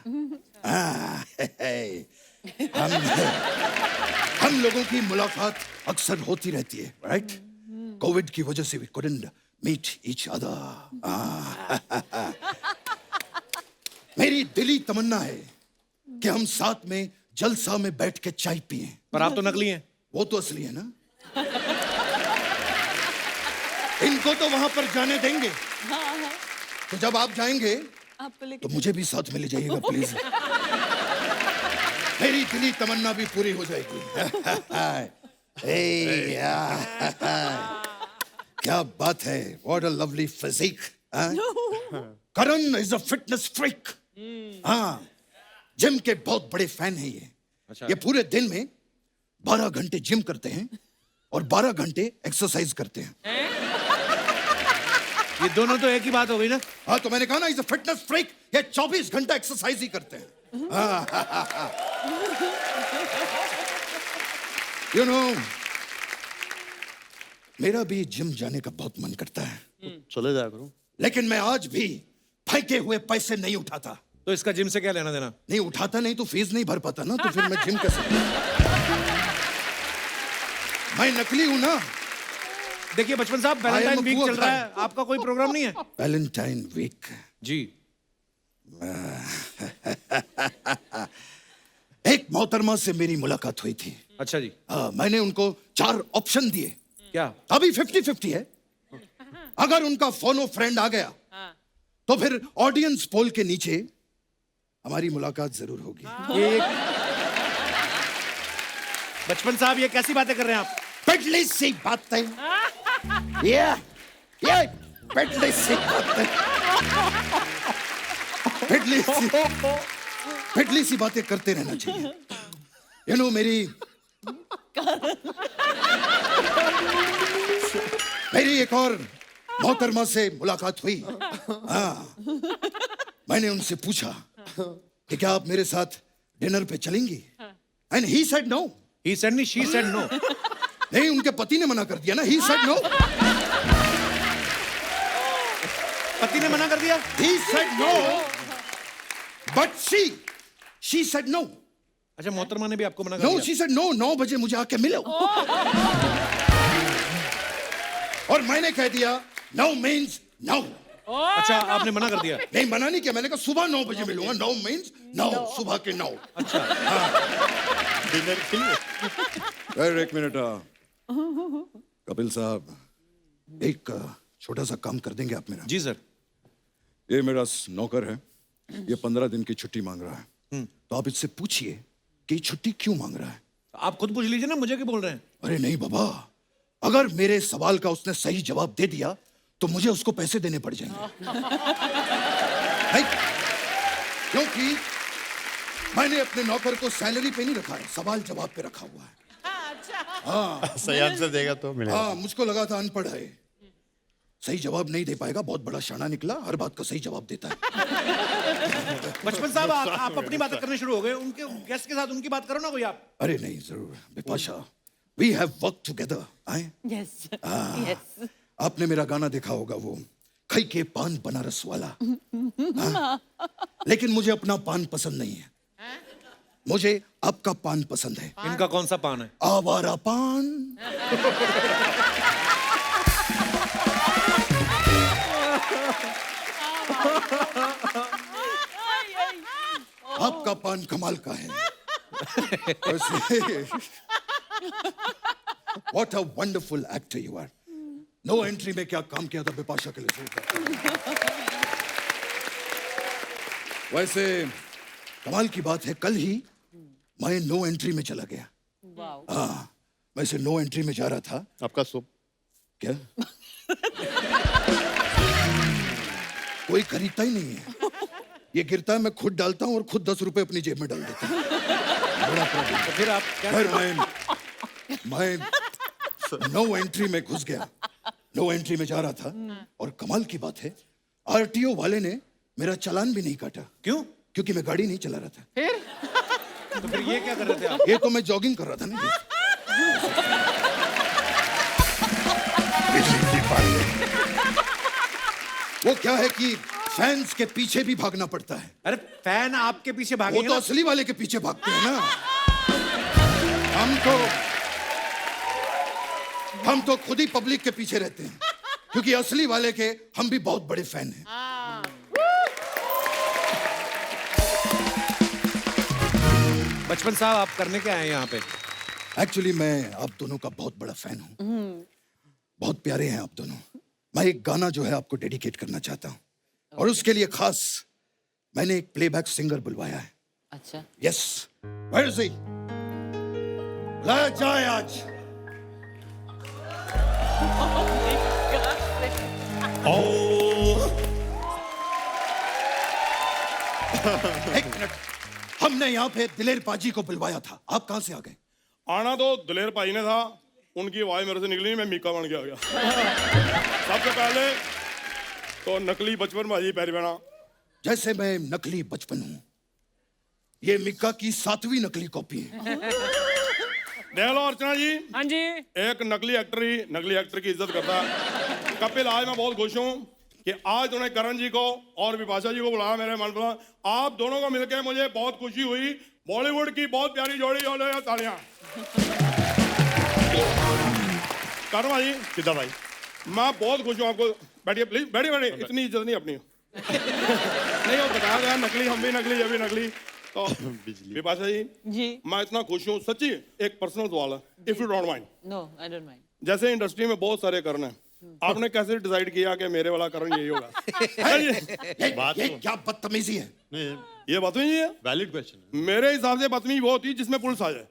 हम लोगों की मुलाकात अक्सर होती रहती है, राइट? कोविड की वजह से we couldn't meet each other. मेरी दिली तमन्ना है कि हम साथ में जलसा में बैठ के चाय पिए। पर आप तो नकली हैं। वो तो असली है ना। इनको तो वहां पर जाने देंगे। तो जब आप जाएंगे आपको लेके तो मुझे भी साथ में ले जाइएगा प्लीज। मेरी दिली तमन्ना भी पूरी हो जाएगी। क्या बात है, what a lovely physique. Karan is a fitness freak. हाँ, जिम के बहुत बड़े फैन हैं ये। अच्छा। ये पूरे दिन में 12 घंटे जिम करते हैं और 12 घंटे एक्सरसाइज करते हैं। ये दोनों तो एक ही बात हो गई ना। हाँ, तो मैंने कहा ना, इज अ फिटनेस फ्रीक। ये 24 घंटा एक्सरसाइज ही करते हैं। यू नो, मेरा भी जिम जाने का बहुत मन करता है, चले जाया करो। लेकिन मैं आज भी फेंके हुए पैसे नहीं उठाता। तो इसका जिम से क्या लेना देना? नहीं उठाता, नहीं तो फीस नहीं भर पाता ना, तो फिर मैं जिम कैसे? मैं नकली हूं ना। देखिए बचपन साहब, वैलेंटाइन वीक चल रहा है, आपका कोई प्रोग्राम नहीं है? वैलेंटाइन वीक जी। एक मोहतरमा से मेरी मुलाकात हुई थी। अच्छा जी। मैंने उनको 4 ऑप्शन दिए। क्या? अभी 50-50 है। अगर उनका फोनो फ्रेंड आ गया तो फिर ऑडियंस पोल के नीचे हमारी मुलाकात जरूर होगी। ये बचपन साहब, ये कैसी बातें कर रहे हैं आप? पिटली सी बातें। ये पिटली सी बातें। पिटली सी बातें करते रहना चाहिए। यू नो, मेरी एक और मोहतरमा से मुलाकात हुई। हाँ, मैंने उनसे पूछा कि क्या आप मेरे साथ डिनर पे चलेंगी? And he said no. He said नहीं, she said no. नहीं, उनके पति ने मना कर दिया ना। He said no. पति ने मना कर दिया? He said no, but she said no. अच्छा, मोहतरमा ने भी आपको मना कर No, दिया? she said no, 9 बजे मुझे आके मिलो। और मैंने कह दिया no means no। अच्छा, आपने मना कर दिया? नहीं, मना नहीं किया, मैंने कहा सुबह 9 बजे मिलूंगा। No means no, सुबह के 9। अच्छा। डिनर के लिए। यार एक मिनट, कपिल साहब, एक छोटा सा काम कर देंगे आप मेरा? जी सर। ये मेरा नौकर है, ये 15 दिन की छुट्टी मांग रहा है। तो आप इससे पूछिए कि छुट्टी क्यों मांग रहा है। आप खुद पूछ लीजिए ना, मुझे क्यों बोल रहे हैं? अरे नहीं बाबा, अगर मेरे सवाल का उसने सही जवाब दे दिया तो मुझे उसको पैसे देने पड़ जाएंगे। नहीं, क्योंकि मैंने अपने नौकर को सैलरी पे नहीं रखा है, सवाल जवाब पे रखा हुआ है। सही आंसर देगा तो मिलेगा। हाँ, मुझको लगा था अनपढ़ है, सही जवाब नहीं दे पाएगा। बहुत बड़ा शाना निकला, हर बात का सही जवाब देता है। बचपन साहब, आप अपनी बातें करने शुरू हो गए, उनके गेस्ट के साथ उनकी बात करो ना कोई आप। अरे नहीं, जरूर Bipasha, we have work together. I yes yes. आपने मेरा गाना देखा होगा, वो खई के पान बनारस वाला। हाँ? लेकिन मुझे अपना पान पसंद नहीं है, मुझे आपका पान पसंद है। इनका कौन सा पान है? आवारा पान। आपका पान कमाल का है। What a wonderful actor you are. No entry में क्या काम किया था बिपाशा के लिए। वैसे कमाल की बात है, कल ही मैं नो एंट्री में चला गया। हाँ, वैसे नो एंट्री में जा रहा था। आपका सूप क्या? कोई खरीदता ही नहीं है, ये गिरता है, मैं खुद डालता हूँ और खुद 10 रुपए अपनी जेब में डाल देता हूँ। बड़ा प्रॉब्लम। तो फिर आप क्या? फिर मैं नो एंट्री में घुस गया, नो एंट्री में जा रहा था, और कमाल की बात है, आरटीओ वाले ने मेरा चालान भी नहीं काटा। क्यों? क्योंकि मैं गाड़ी नहीं चला रहा था। तो फिर ये क्या कर रहे थे आप? ये तो मैं जॉगिंग कर रहा था ना। वो क्या है कि फैंस के पीछे भी भागना पड़ता है। अरे फैन आपके पीछे वो भागेंगे तो ना? असली वाले के पीछे भागते हैं ना। हम तो खुद ही पब्लिक के पीछे रहते हैं, क्योंकि असली वाले के हम भी बहुत बड़े फैन हैं। बचपन साहब, आप करने क्या आए यहाँ पे? एक्चुअली मैं आप दोनों का बहुत बड़ा फैन हूँ, बहुत प्यारे हैं आप दोनों। मैं एक गाना जो है आपको डेडिकेट करना चाहता हूँ, और उसके लिए खास मैंने एक प्लेबैक सिंगर बुलवाया है। अच्छा। Yes, where is he? लाया जाए आज। एक मिनट, हमने यहाँ पे दिलेर पाजी को बुलवाया था, आप कहाँ से आ गए? आना तो दिलेर भाई ने था, उनकी आवाज मेरे से निकली नहीं, मैं मीका बन के आ गया। सबसे पहले तो नकली बचपन भाई पैर बना। जैसे मैं नकली बचपन हूँ, ये मिक्का की 7वीं नकली कॉपी है। देख लो अर्चना जी, हाँ जी। एक नकली एक्टर ही नकली एक्टर की इज्जत करता है। कपिल, आज मैं बहुत खुश हूँ कि आज उन्होंने करण जी को और विपाशा जी को बुलाया मेरे मन पर। आप दोनों को मिलकर मुझे बहुत खुशी हुई। बॉलीवुड की बहुत प्यारी जोड़ी हो रही है, तालियां। करण भाई, किदा भाई, मैं बहुत खुश हूँ आपको। बैठिए प्लीज, बैठिए बैठिए, इतनी इज्जत नहीं अपनी। नहीं, वो बताया गया नकली, हम भी नकली, ये भी नकली। तो विपाशा जी, मैं इतना खुश हूँ सच्ची। एक पर्सनल सवाल है, if you don't mind. No, I don't mind. जैसे इंडस्ट्री में बहुत सारे करण हैं, आपने कैसे डिसाइड किया कि मेरे वाला करण यही होगा? बात ये तो- क्या बदतमीजी है? नहीं, ये बदतमीजी है? वैलिड क्वेश्चन है। मेरे हिसाब से बदतमीजी वो होती है जिसमें पुलिस आ जाए।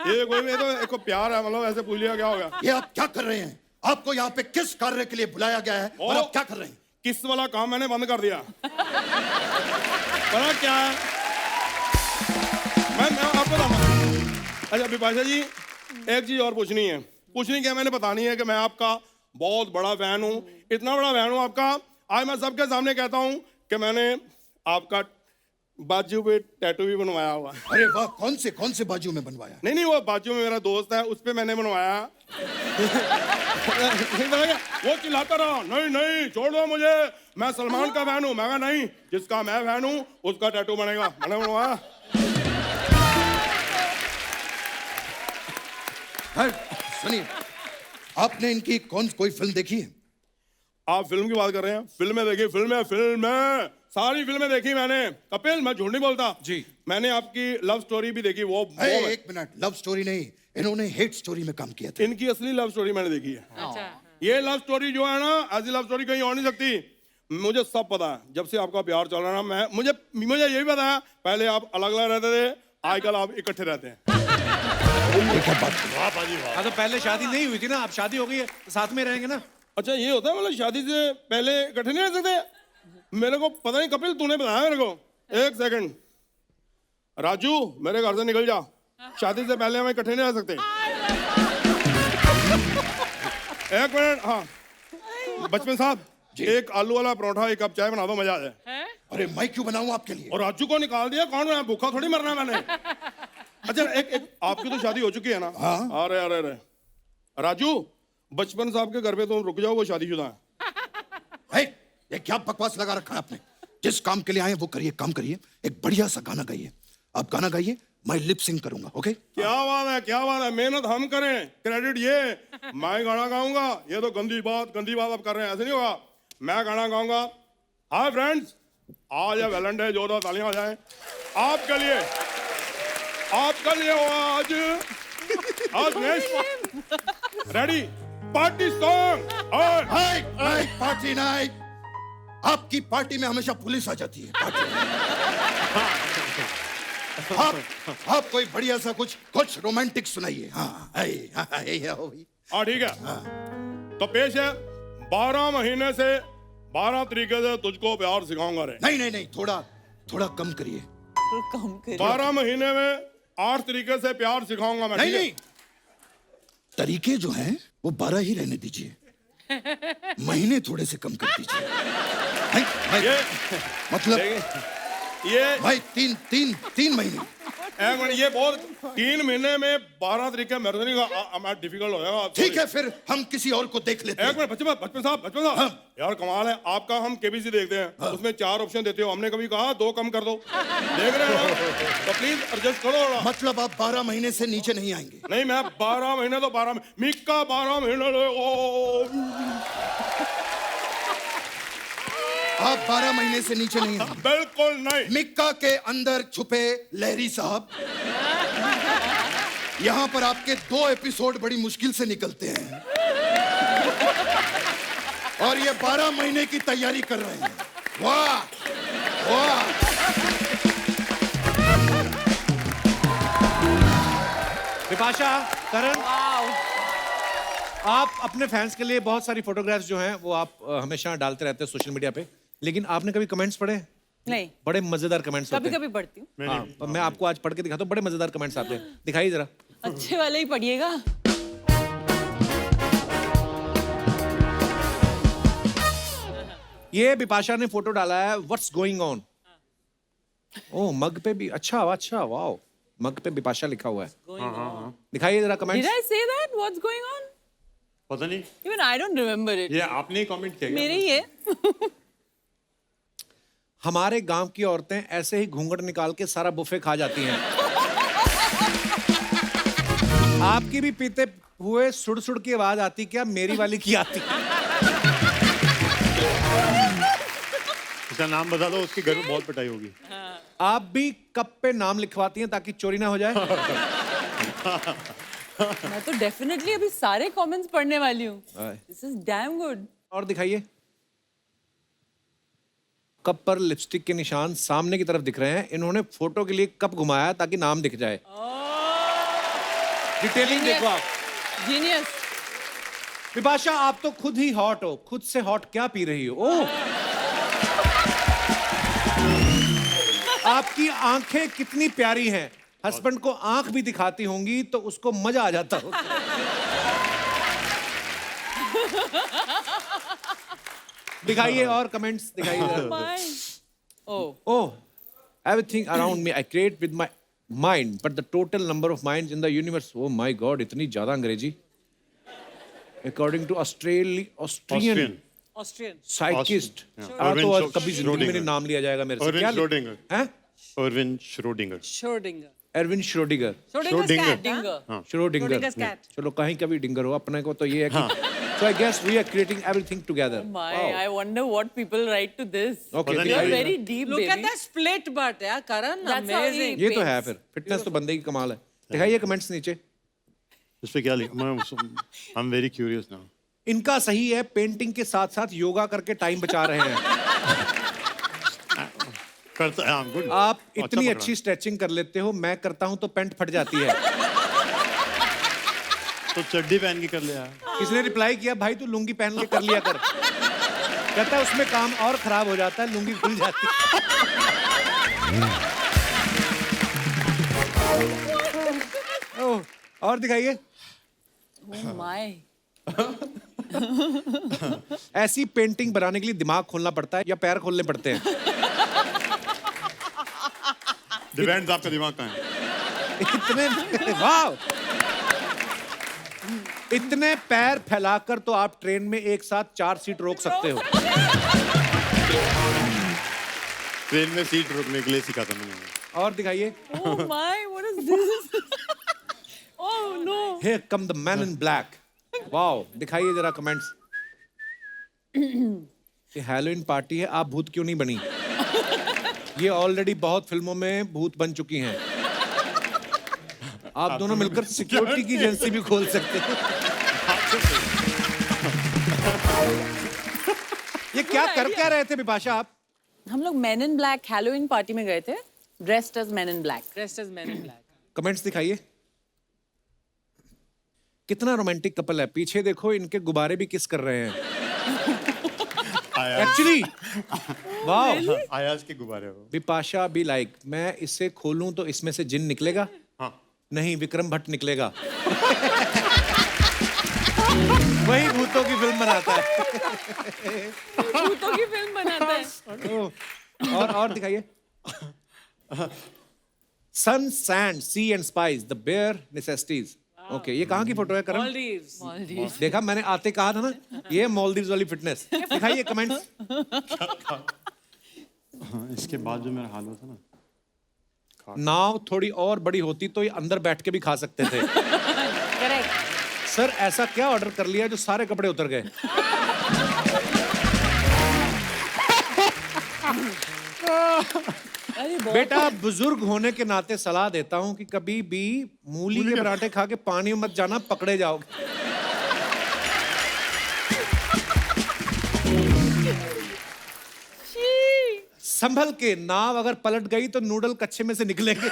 ये कोई तो एक प्यार है, मतलब ऐसे पूछ लिया क्या हो गया? ये आप क्या कर रहे हैं? आपको यहाँ पे किस कार्य के लिए बुलाया गया है और आप क्या कर रहे हैं? किस वाला काम मैंने बंद कर दिया। पता क्या है, मैं आपको बताऊंगा। अच्छा विपाशा जी, एक चीज और पूछनी है। पूछनी क्या, मैंने बतानी है कि मैं आपका बहुत बड़ा फैन हूँ, इतना बड़ा फैन हूँ आपका। आज मैं सबके सामने कहता हूँ कि मैंने आपका बाजू पे टैटू भी बनवाया हुआ। अरे वाह, कौन से बाजू में बनवाया? नहीं, वो बाजू में मेरा दोस्त है, उस पे मैंने बनवाया। वो चिल्लाता रहा, नहीं छोड़ दो मुझे, मैं सलमान का फैन हूँ। मैं कहा नहीं, जिसका मैं फैन हूँ उसका टैटू बनेगा। मैंने बनवाया। सुनिए, आपने इनकी कोई फिल्म देखी है? आप फिल्म की बात कर रहे हैं? फिल्में देखी, फिल्में सारी फिल्में देखी मैंने। कपिल, मैं झूठ नहीं बोलता जी। मैंने आपकी लव स्टोरी भी देखी। वो एक मिनट, लव स्टोरी नहीं, इन्होंने हेट स्टोरी में काम किया था। इनकी असली लव स्टोरी मैंने देखी है। अच्छा। ये लव स्टोरी जो है ना, ऐसी लव स्टोरी कहीं हो नहीं सकती। मुझे सब पता है, जब से आपका प्यार चल रहा है ना, मुझे ये भी पता है, पहले आप अलग अलग रहते थे, आजकल आप इकट्ठे रहते हैं। वाह पाजी वाह। हाँ तो पहले शादी नहीं हुई थी ना, अब शादी हो गई है तो साथ में रहेंगे ना। अच्छा ये होता है, मतलब शादी से पहले इकट्ठे नहीं रह सकते? मेरे को पता नहीं, कपिल तूने बताया मेरे को। एक सेकंड, राजू मेरे घर से निकल जा, शादी से पहले हम इकट्ठे नहीं रह सकते। एक मिनट, हाँ बचपन साहब, एक आलू वाला परोठा, एक कप चाय बना दो, मजा आ जाए। अरे मैं क्यों बनाऊं आपके लिए? और राजू को निकाल दिया, कौन है? भूखा थोड़ी मरना है मैंने। अच्छा एक आपकी तो शादी हो चुकी है ना? हाँ। अरे अरे अरे राजू, बचपन साहब के घर पे तुम रुक जाओ, वो शादीशुदा है। है, ये क्या बकवास लगा रखा है आपने? जिस काम के लिए आए वो करिए, काम करिए। एक बढ़िया सा गाना गाइए, आप गाना गाइए, मैं लिप सिंग करूंगा। ओके? क्या बात है, क्या बात है, मेहनत हम करें, क्रेडिट ये, मैं गाना गाऊंगा। ये तो गंदी बात आप कर रहे हैं, ऐसे नहीं होगा। मैं गाना गाऊंगा। हाय फ्रेंड्स, आज है वैलेंटाइन, जोरदार तालियां हो जाएं आपके लिए, आपका लिए हो आज next ready party song. Party night. आपकी पार्टी में हमेशा पुलिस आ जाती है। आप कोई बढ़िया सा कुछ रोमांटिक सुनाइए। हाँ ठीक है, तो पेश है 12 महीने से 12 तरीके से तुझको प्यार सिखाऊंगा रे। नहीं, थोड़ा कम करिए। कम करिए। 12 महीने में 8 तरीके से प्यार सिखाऊंगा मैं। नहीं, तरीके जो हैं वो 12 ही रहने दीजिए, महीने थोड़े से कम कर दीजिए। ये मतलब ये भाई तीन महीने। एक मिनट, ये बहुत 3 महीने में 12 तरीके मेरे नहीं डिफिकल्ट हो जाएगा। ठीक है, फिर हम किसी और को देख लेते हैं। एक मिनट, बचपन साहब यार कमाल है आपका। हम केबीसी देखते हैं, उसमें 4 ऑप्शन देते हो, हमने कभी कहा 2 कम कर दो। देख रहे हो तो प्लीज एडजस्ट करो थोड़ा। मतलब आप 12 महीने से नीचे नहीं आएंगे? नहीं, मैं 12 महीने तो 12 मिक्का 12 महीने आप 12 महीने से नीचे नहीं आएंगे? बिल्कुल नहीं। मिक्का के अंदर छुपे लहरी साहब, यहाँ पर आपके 2 एपिसोड बड़ी मुश्किल से निकलते हैं और ये 12 महीने की तैयारी कर रहे हैं। वाह वाह। विपाशा, करण, आप अपने फैंस के लिए बहुत सारी फोटोग्राफ्स जो हैं वो आप हमेशा डालते रहते हैं सोशल मीडिया पे, लेकिन आपने कभी कमेंट्स पढ़े? नहीं, बड़े मजेदार कमेंट्स होते कभी हैं। कभी पढ़ती हूँ। हाँ, तो मैं आपको आज पढ़ के दिखाता हूँ, बड़े मजेदार कमेंट्स आते हैं, दिखाइए जरा। अच्छे वाले ही पढ़िएगा। ये बिपाशा ने फोटो डाला है, व्हाट्स गोइंग ऑन। ओह, मग पे भी अच्छा वाह, मग पे बिपाशा लिखा हुआ है। दिखाइए जरा Did comments. I say that? What's going on? पता नहीं, Even I don't remember it. ये आपने ही कमेंट किया क्या? मेरे ही है। हमारे गांव की औरतें ऐसे ही घूंघट निकाल के सारा बुफे खा जाती हैं। आपकी भी पीते हुए सुड़ सुड़ की आवाज आती क्या? मेरी वाली की आती। इसका नाम बता दो, उसके घर में बहुत पिटाई होगी। आप भी कप पे नाम लिखवाती हैं ताकि चोरी ना हो जाए? मैं तो डेफिनेटली अभी सारे कमेंट्स पढ़ने वाली हूँ। Aye. This is damn good. और दिखाइए। कप पर लिपस्टिक के निशान सामने की तरफ दिख रहे हैं। इन्होंने फोटो के लिए कप घुमाया ताकि नाम दिख जाए। डिटेलिंग देखो आप। Genius. विपाशा, आप तो खुद ही हॉट हो, खुद से हॉट क्या पी रही हो? ओह, आपकी आंखें कितनी प्यारी हैं। हस्बैंड को आंख भी दिखाती होंगी तो उसको मजा आ जाता होगा। दिखाइए और कमेंट्स दिखाइए। Fine. Oh. Oh, everything around me I create with my mind, but the total number of minds in the universe. Oh my God, इतनी ज़्यादा अंग्रेजी. According to Australian Austrian. Austrian. psychist. Yeah. तो Erwin कभी जिंदगी में नहीं नाम लिया जाएगा मेरे से. Erwin क्या Schrödinger. हैं? Erwin Schrödinger. Schrödinger. Erwin Schrödinger. Schrödinger's Schrödinger. cat. Dinger. Schrödinger. Schrödinger's cat. चलो कहीं का भी डिंगर हो, अपने को तो ये है कि. So I guess we are creating everything together. My, Wow. I wonder what people write to this. Okay, पता नहीं You're दिखाइए. very deep, Look baby. at that split butt, yeah, Karan. That's how he Amazing. ये तो है paints. फिर. Fitness तो बंदे की कमाल है. दिखाइए कमेंट्स नीचे. इस पे क्या लिखा? I'm very curious now. इनका सही है, पेंटिंग के साथ साथ योगा करके टाइम बचा रहे हैं। करता हाँ, गुड। आप अच्छा इतनी पकड़ा। अच्छी स्ट्रेचिंग कर लेते हो, मैं करता हूं तो पैंट फट जाती है। तो चड्डी पहन के कर लिया। किसी ने रिप्लाई किया, भाई तू लुंगी पहन के कर लिया कर। कहता है उसमें काम और खराब हो जाता है, लुंगी खुल जाती है। ओह, और दिखाइए। Oh my. ऐसी पेंटिंग बनाने के लिए दिमाग खोलना पड़ता है या पैर खोलने पड़ते हैं? डिपेंड्स आपका दिमाग कहाँ है। इतने वाह, इतने पैर फैलाकर तो आप ट्रेन में एक साथ 4 सीट रोक सकते हो। ट्रेन में सीट रोकने के लिए सिखा था मैंने। और दिखाइए। Oh my, what is this? Oh no. Here come the man in black. Wow, दिखाइए जरा कमेंट्स। ये हैलोवीन पार्टी है, आप भूत क्यों नहीं बनी? ये ऑलरेडी बहुत फिल्मों में भूत बन चुकी हैं। आप दोनों मिलकर सिक्योरिटी की एजेंसी भी खोल सकते हैं। ये क्या कर क्या रहे थे बिपाशा आप? हम लोग Men in Black Halloween party में गए थे, dressed as Men in Black. Dressed as Men in Black. Comments दिखाइए। कितना रोमांटिक कपल है, पीछे देखो इनके गुब्बारे भी किस कर रहे हैं। एक्चुअली वाओ, आयाज के गुब्बारे हो। बिपाशा बी लाइक, मैं इसे खोलूं तो इसमें से जिन निकलेगा? हाँ। नहीं, विक्रम भट्ट निकलेगा। वही भूतों की फिल्म बनाता है। भूतों की फिल्म बनाता है। और दिखाइए। Sun, sand, sea and spice, the bare necessities. Okay, ये कहाँ की फोटो है करण? Maldives. देखा, मैंने आते कहा था ना, ये मालदीव्स वाली फिटनेस। दिखाइए कमेंट्स। हाँ, इसके बाद जो मेरा हाल हुआ था ना, नाव थोड़ी और बड़ी होती तो ये अंदर बैठ के भी खा सकते थे। Correct. सर, ऐसा क्या ऑर्डर कर लिया जो सारे कपड़े उतर गए? अरे बहुत बेटा, बुजुर्ग होने के नाते सलाह देता हूं कि कभी भी मूली के पराठे खा के पानी में मत जाना, पकड़े जाओगे। संभल के, नाव अगर पलट गई तो नूडल कच्चे में से निकलेंगे।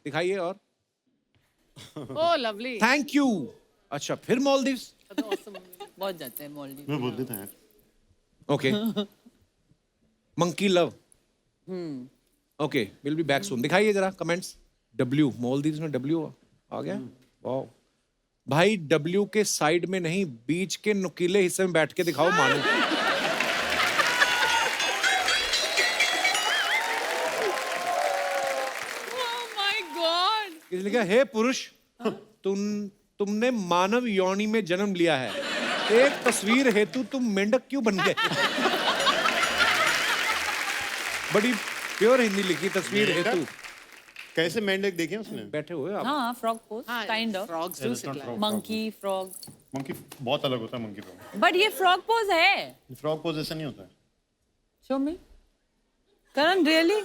दिखाइए और। Oh, lovely. Thank you. अच्छा, फिर मालदीव्स? बहुत जाते हैं मॉलडीव। मैं बोल देता है। Okay. Monkey love. Okay, will be back soon. दिखाइए जरा कमेंट्स। डब्ल्यू, मालदीव्स में डब्ल्यू आ गया। वाओ भाई, डब्ल्यू के साइड में नहीं, बीच के नुकीले हिस्से में बैठ के दिखाओ मानो। Oh my God. किसी ने कहा, हे पुरुष, तुमने मानव योनि में जन्म लिया है, एक तस्वीर हेतु तुम मेंढक क्यों बन गए? बड़ी प्योर हिंदी लिखी, तस्वीर हेतु। कैसे मेंढक देखे उसने? बैठे हुए आप। हाँ, frog pose, हाँ, kind of. Frogs do sit like. Monkey, frog. Monkey बहुत अलग होता है मंकी फ्रॉग। But ये frog pose है. फ्रॉग पोज ऐसा नहीं होता है। Show me. Karan, really?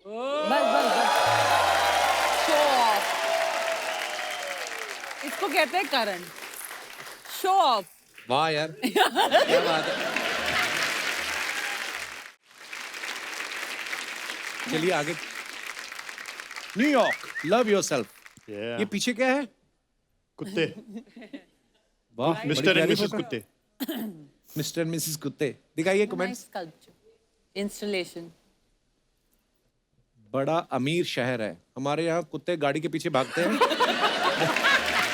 बस. Show off. इसको कहते हैं करण. Show off. वाह यार, क्या बात है। चलिए आगे। New York, love yourself. ये पीछे क्या है? कुत्ते। वाह, मिस्टर एंड मिसेस कुत्ते। मिस्टर एंड मिसेस कुत्ते। दिखाइए Nice कमेंट्स। sculpture. Installation. बड़ा अमीर शहर है, हमारे यहाँ कुत्ते गाड़ी के पीछे भागते हैं।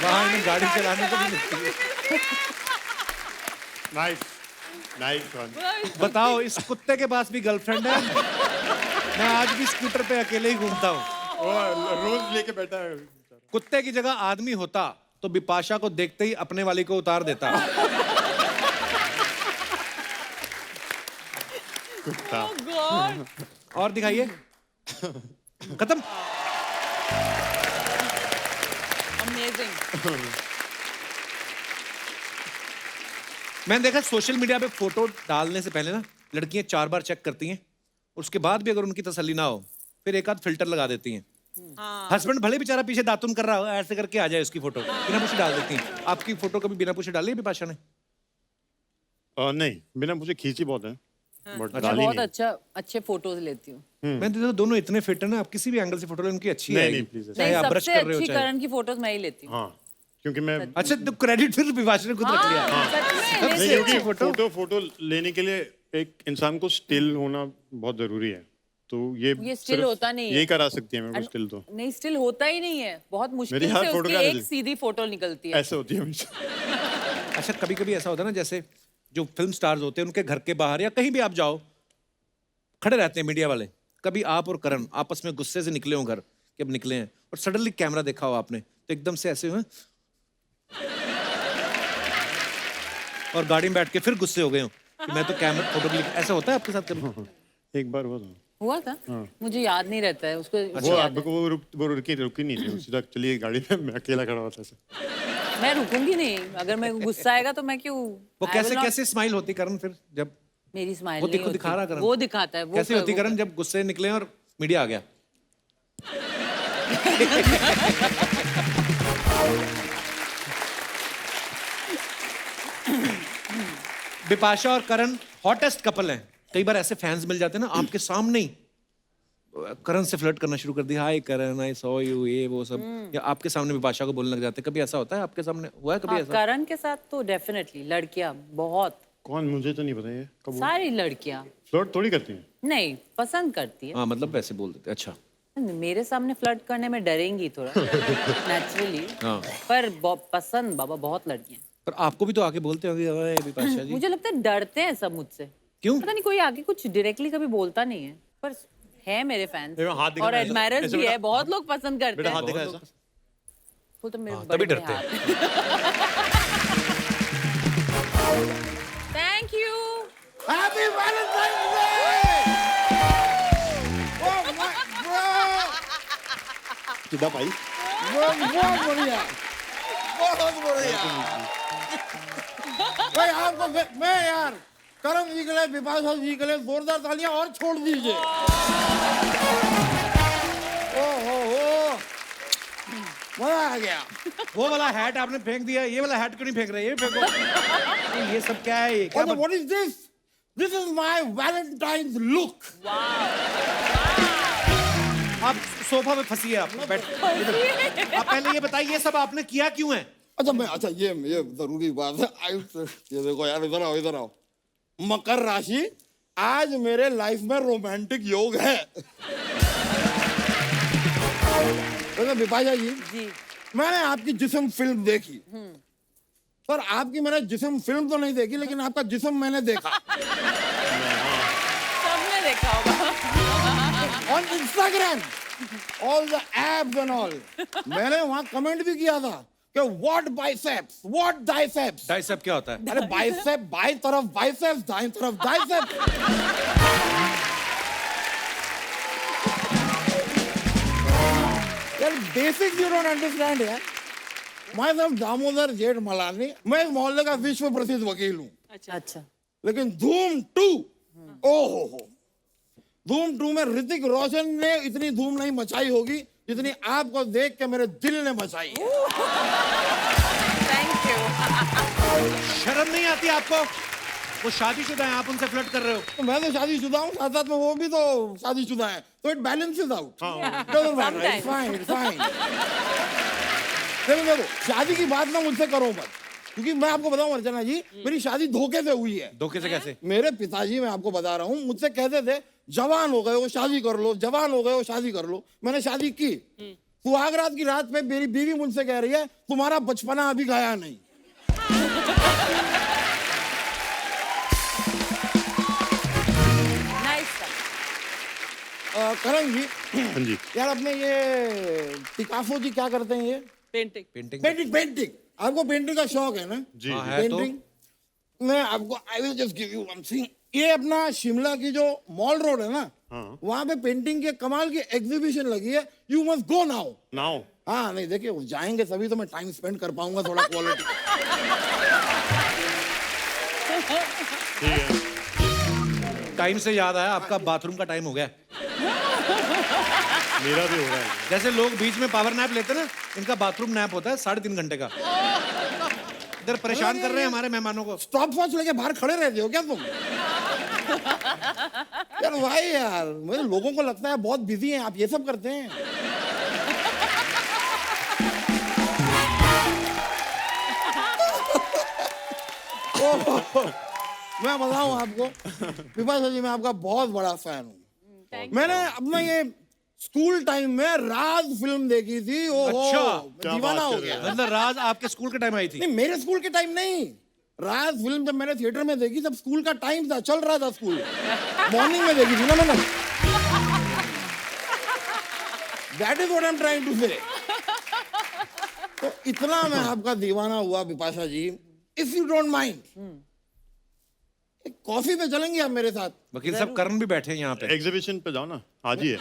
वहाँ इन्हें गाड़ी चलाने को नहीं मिलती है। Nice nice one. बताओ, इस कुत्ते के पास भी गर्लफ्रेंड है? मैं आज भी स्कूटर पे अकेले ही घूमता हूँ। रोज लेके बैठा है। कुत्ते की जगह आदमी होता तो बिपाशा को देखते ही अपने वाली को उतार देता। कुत्ता। Oh God. और दिखाइए। खत्म। Amazing. मैंने देखा सोशल मीडिया पे फोटो डालने से पहले ना लड़कियां 4 बार चेक करती हैं, उसके बाद भी अगर उनकी तसल्ली ना हो फिर एक आध फिल्टर लगा देती हैं। हस्बैंड भले बेचारा पीछे दातुन कर रहा हो, ऐसे करके आ जाए उसकी फोटो, बिना पूछे डाल देती हैं। आपकी फोटो कभी बिना पूछे डाली है बिपाशा ने? नहीं, बिना मुझे खींची बहुत है, बट मैं डाली बहुत नहीं। अच्छे फोटोज लेती हूँ। मैं तो दोनों इतने फिट है ना, आप किसी भी एंगल से फोटो ले उनकी अच्छी नहीं, है। नहीं, please, चाहे नहीं, आप ब्रश सबसे कर रहे हो अच्छी चाहे। करण की फोटोज मैं ही लेती हूँ। हाँ, क्योंकि मैं अच्छा, तो क्रेडिट फिर बिपाशा ने खुद रख लिया। हाँ, सच में नहीं, लेती क्योंकि हूँ। फोटो लेने के लिए एक इंसान को स्टिल होना बहुत जरूरी है, तो ये still सिर्फ होता नहीं है। यही करा सकती है मेरे को स्टिल, तो नहीं, स्टिल होता ही नहीं है, बहुत मुश्किल मेरी हर से फोटो उसकी का एक result। सीधी फोटो निकलती है। ऐसे होती है हमेशा। अच्छा, कभी कभी ऐसा होता है ना, जैसे जो फिल्म स्टार्स होते हैं उनके घर के बाहर या कहीं भी आप जाओ, खड़े रहते हैं मीडिया वाले। कभी आप और करण आपस में गुस्से से निकले हो घर कि अब निकले हैं, और सडनली कैमरा देखा हो आपने, तो एकदम से ऐसे हुए और गाड़ी में बैठ के फिर गुस्से हो गए हो कि मैं तो कैमरा फोटो क्लिक। ऐसा होता है आपके साथ कभी? एक बार हुआ था। हुआ था? मुझे याद नहीं रहता है उसको। वो आपको वो रुकी नहीं थी, सीधा चलिए गाड़ी में, मैं अकेला खड़ा हुआ था ऐसे। मैं रुकूंगी नहीं, अगर मैं गुस्सा आएगा तो मैं क्यों। वो I कैसे will not- कैसे स्माइल होती करण फिर जब मेरी स्माइल वो नहीं दिखा होती। दिखा रहा करण? वो दिखाता है। वो कैसे होती वो- करण जब गुस्से निकले और मीडिया आ गया? बिपाशा और करण हॉटेस्ट कपल हैं। कई बार ऐसे फैंस मिल जाते हैं ना आपके सामने ही, करण से फ्लर्ट करना शुरू कर दिया, हाय करण, आई सॉ यू, ये वो सब, या आपके सामने बिपाशा को बोलने लग जाते हैं। कभी ऐसा होता है आपके सामने? हुआ है कभी हाँ, ऐसा? करण के साथ तो डेफिनेटली लड़कियां बहुत, कौन, मुझे तो नहीं पता ये कब हुआ। सारी लड़कियां फ्लर्ट थोड़ी करती हैं। नहीं पसंद करती है। हाँ, मतलब वैसे बोल देते हैं। अच्छा, मेरे सामने फ्लर्ट करने में डरेंगी थोड़ा नेचुरली, हाँ। पर पसंद बाबा बहुत लड़कियां। पर आपको भी तो आके बोलते होंगे, ओए बिपाशा जी। मुझे लगता है डरते हैं सब मुझसे, क्यों? पता नहीं, कोई आगे कुछ डायरेक्टली कभी बोलता नहीं है, पर है मेरे फैंस मेरा हाथ दिखा और ना ऐसा- एडमायरर्स ऐसे भी है, बेटा- बहुत लोग पसंद करते बेटा हैं। हाथ दिखा ऐसा। वो तो मेरे हाँ, बड़े तभी बड़े डरते हैं। Thank you. Happy valentine day! Oh my bro! सीधा भाई। बहुत बढ़िया, बहुत बढ़िया। भाई आपको मैं यार करण जी के लिए, बिपाशा जी के लिए जोरदार तालियां और छोड़ दीजिए। ओहो, मजा आ गया। वो वाला हैट आपने फेंक दिया, ये वाला हैट क्यों नहीं फेंक रहे? ये भी फेंको। ये सब क्या है? ये क्या What is this? This is my Valentine's look. आप सोफा पे फंसी है, आप बैठ। आप पहले ये बताइए, ये सब आपने किया क्यों है? अच्छा ये जरूरी बात है। ये देखो यार, इधर आओ, इधर आओ। मकर राशि, आज मेरे लाइफ में रोमांटिक योग है। तो बिपाशा जी, मैंने आपकी जिस्म फिल्म देखी, पर आपकी मैंने जिस्म फिल्म तो नहीं देखी, लेकिन आपका जिस्म मैंने देखा सबने देखा होगा on Instagram, all the abs and all. मैंने वहां कमेंट भी किया था कि व्हाट बाइसेप्स, व्हाट डाइसेप्स। डाइसेप क्या होता है? अरे बाइसेप बाई तरफ बाइसेप्स, दाईं तरफ डाइसेप्स। यार बेसिक्स यू डोंट अंडरस्टैंड यार। मैं सब दामोदर जेठ मलानी, मैं इस मोहल्ले का विश्व प्रसिद्ध वकील हूँ, अच्छा लेकिन धूम 2, ओहो, धूम 2 में ऋतिक रोशन ने इतनी धूम नहीं मचाई होगी जितनी आपको देख के मेरे दिल ने मचाई है। Thank you. शर्म नहीं आती आपको? वो शादीशुदा है, आप उनसे फ्लर्ट कर रहे हो। तो मैं तो शादीशुदा हूँ, साथ साथ में वो भी तो शादीशुदा है, तो इट बैलेंसेस आउट। देखो शादी की बात ना मुझसे करो मत, क्योंकि मैं आपको बताऊं अर्चना जी, मेरी शादी धोखे से हुई है। धोखे से कैसे? मेरे पिताजी, मैं आपको बता रहा हूँ, मुझसे कहते थे जवान हो गए हो शादी कर लो, जवान हो गए हो शादी कर लो। मैंने शादी की, सुहागरात की रात में मेरी बीवी मुझसे कह रही है तुम्हारा बचपना अभी गया नहीं। नाइस। करण जी, हाँ जी। यार अपने ये पिकासो जी क्या करते हैं? ये पेंटिंग पेंटिंग? पेंटिंग आपको पेंटिंग का शौक है ना? जी, हाँ, है तो। पेंटिंग मैं आपको, I will just give you one thing. ये अपना शिमला की जो मॉल रोड है ना, वहां पे पेंटिंग के कमाल की एग्जीबिशन लगी है। You must go now. Now? हाँ नहीं, देखिए जाएंगे तभी तो मैं टाइम स्पेंड कर पाऊंगा थोड़ा क्वालिटी। टाइम से याद आया, आपका बाथरूम का टाइम हो गया। मेरा भी हो रहा है। जैसे लोग बीच में पावर नैप लेते हैं ना, इनका बाथरूम नैप होता है 3.5 घंटे का। इधर परेशान कर रहे हैं हमारे मेहमानों को। स्टॉप वॉच लेके बाहर खड़े रहते हो क्या तुम? यार भाई यार, मेरे लोगों को लगता है बहुत बिजी हैं आप, ये सब करते हैं। मैं बताऊं आपको, विपाशा जी, मैं आपका बहुत बड़ा फैन हूँ। मैंने अपना ये स्कूल टाइम में राज फिल्म देखी थी। ओहो, अच्छा, दीवाना हो बात कर गया। रहे मतलब राज आपके स्कूल के टाइम आई थी? नहीं, मेरे स्कूल के टाइम नहीं। राज फिल्म जब मैंने थिएटर में देखी, जब स्कूल का टाइम था, चल रहा था स्कूल, मॉर्निंग में देखी थी ना मैंने। That is what I am trying to say. तो इतना मैं आपका दीवाना हुआ Vipasha ji, if you don't mind, एक कॉफी पे चलेंगे आप मेरे साथ? वकील साहब, करण भी बैठे हैं यहाँ पे। एग्जीबिशन पे जाओ ना, आज ही है।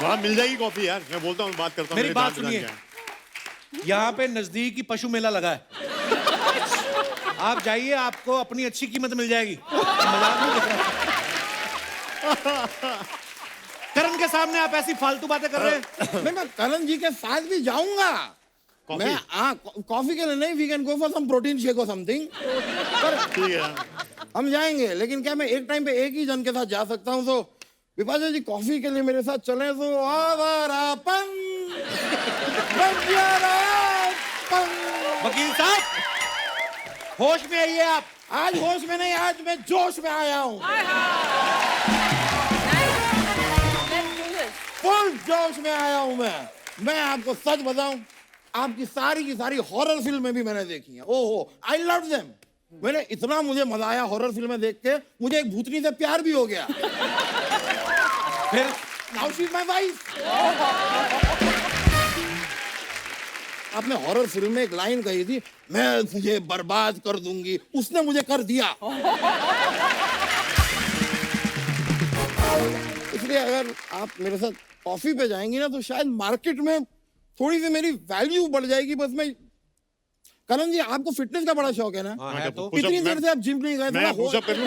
वहाँ मिल जाएगी कॉफी यार, मैं बोलता हूँ, बात करता हूँ। मेरी मेरे बात जान पहचान सुनिए, के हैं। यहाँ पे नजदीक ही पशु मेला लगा है। आप जाइए, आपको अपनी अच्छी कीमत मिल जाएगी। मजाक नहीं कर रहा। करण के सामने आप ऐसी फालतू बातें कर रहे हैं। मैं करण जी के साथ भी जाऊंगा। कॉफी? मैं कॉफी के लिए नहीं, we can go for some protein shake और समथिंग। ठीक है। हम जाएंगे, लेकिन क्या मैं एक टाइम पे एक ही जन के साथ जा सकता हूँ? तो विपाशा जी, कॉफी के लिए मेरे साथ चले तो आवारापन, बंजारापन। वकील साहब, होश में आइए आप। आज होश में नहीं, आज मैं जोश में आया हूँ। फुल जोश में आया हूँ मैं आपको सच बताऊं, आपकी सारी की सारी हॉरर फिल्में भी मैंने देखी हैं। ओहो, आई लव देम। मैंने इतना, मुझे मजा आया हॉरर फिल्में देख के, मुझे एक भूतनी से प्यार भी हो गया। फिर now she is my wife. आपने हॉरर फिल्म में एक लाइन कही थी, मैं तुझे बर्बाद कर दूंगी, उसने मुझे कर दिया। इसलिए अगर आप मेरे साथ कॉफी पे जाएंगी ना, तो शायद मार्केट में थोड़ी सी मेरी वैल्यू बढ़ जाएगी। बस मैं, करण जी, आपको फिटनेस का बड़ा शौक है ना? हाँ, है तो। इतनी देर से आप जिम नहीं गए, मैं थोड़ा पुशअप कर लूं?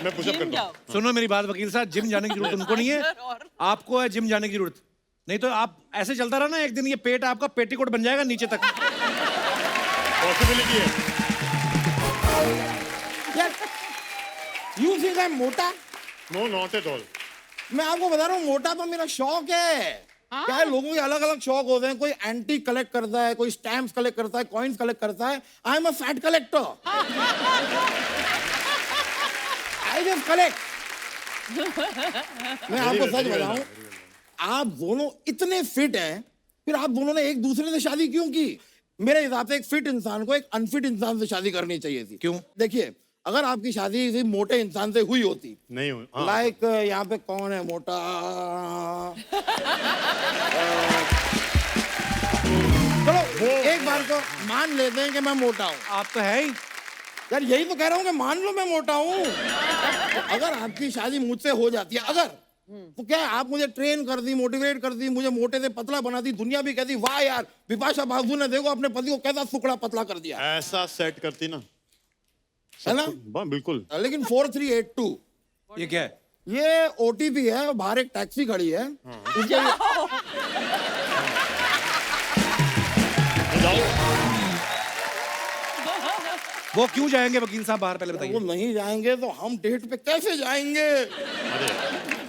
मैं पुशअप करता हूँ। सुनो मेरी बात वकील साहब, जिम जाने की जरूरत उनको नहीं है, आपको है जिम जाने की जरूरत। नहीं तो आप ऐसे चलता रहा ना, एक दिन ये पेट आपका पेटीकोट बन जाएगा नीचे तक। पॉसिबिलिटी है। यार, यू थिंक आई एम मोटा? No, not at all. मैं आपको बता रहा हूँ, मोटापा मेरा शौक है। क्या है, लोगों के अलग अलग शौक होते हैं। कोई एंटी कलेक्ट करता है, कोई स्टैम्प्स कलेक्ट करता है, कॉइन्स कलेक्ट करता है। I am a fat collector. I just collect. मैं आपको सच बताऊं, आप दोनों इतने फिट हैं, फिर आप दोनों ने एक दूसरे से शादी क्यों की? मेरे हिसाब से एक फिट इंसान को एक अनफिट इंसान से शादी करनी चाहिए थी। क्यों? देखिए, अगर आपकी शादी किसी मोटे इंसान से हुई होती, नहीं हुई। हाँ। लाइक यहाँ पे कौन है मोटा? चलो एक बार को मान लेते हैं कि मैं मोटा हूँ। आप तो है ही। यार यही तो कह रहा हूँ कि मान लो मैं मोटा हूँ। तो अगर आपकी शादी मुझसे हो जाती है, अगर, तो क्या आप मुझे ट्रेन कर दी, मोटिवेट कर दी, मुझे मोटे से पतला बना दी, दुनिया भी कहती वाह यार, विपाशा बासु ने देखो अपने पति को कैसा सुकड़ा पतला कर दिया, ऐसा सेट करती ना, है ना? बिल्कुल। लेकिन 4382 ये क्या है? ये ओटीपी है। बाहर एक टैक्सी खड़ी है, उसके वो क्यों जाएंगे वकील साहब बाहर, पहले वो बताइए। नहीं जाएंगे तो हम डेट पे कैसे जाएंगे?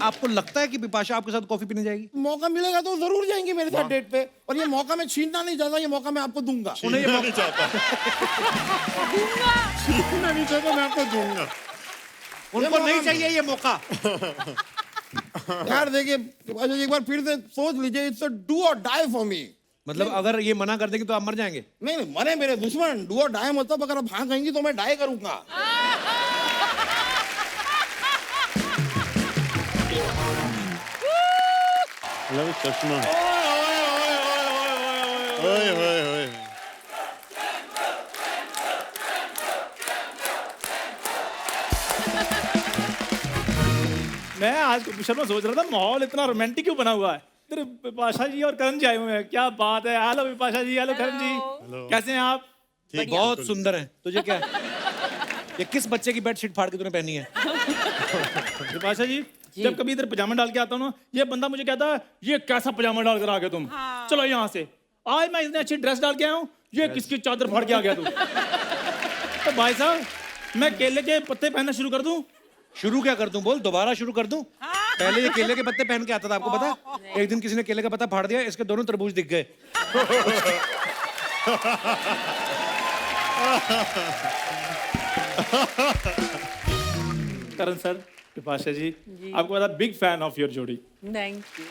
आपको लगता है कि बिपाशा आपके साथ कॉफी पीने जाएगी? मौका मिलेगा तो जरूर जाएंगे मेरे साथ डेट पे। और ये मौका मैं छीनना नहीं चाहता, ये मौका मैं आपको दूंगा। छीनना नहीं चाहता। छीनना नहीं चाहता, मैं आपको दूंगा। उनको नहीं चाहिए ये मौका। यार देखिए, एक बार फिर से सोच लीजिए, इट्स अ डू और डाई फॉर मी। मतलब अगर ये मना कर देंगे तो आप मर जाएंगे? नहीं नहीं, मरे मेरे दुश्मन। डू और डाई मतलब अगर आप हाँ कहेंगी तो मैं डाई करूंगा। चश्मा। ओए ओए ओए। मैं आज कुछ में सोच रहा था, माहौल इतना रोमांटिक क्यों बना हुआ है? इधर विपाशा जी और करण जी आए हुए हैं, क्या बात है। हेलो विपाशा जी, हेलो करण जी, कैसे हैं आप? ठीक है, बहुत बिल्कुल। सुंदर है। तुझे क्या है? ये किस बच्चे की बेडशीट फाड़ के तूने पहनी है? बिपाशा जी जब कभी इधर पजामा डाल के आता हूँ ना, ये बंदा मुझे कहता है ये कैसा पजामा डाल कर आ गए तुम, चलो यहाँ से। आज मैं इतनी अच्छी ड्रेस डाल के आया हूँ, ये किसकी चादर फाड़ के आ गया तू? तो भाई साहब मैं केले के पत्ते पहनना शुरू कर दूं? शुरू क्या कर दूं? बोल, दोबारा शुरू कर दूं? पहले ये केले के पत्ते पहन के आता था, आपको पता है? एक दिन किसी ने केले का पत्ता फाड़ दिया, इसके दोनों तरबूज दिख गए। करण सर, बिपाशा जी आपको पता, बिग फैन ऑफ योर जोड़ी। Thank you.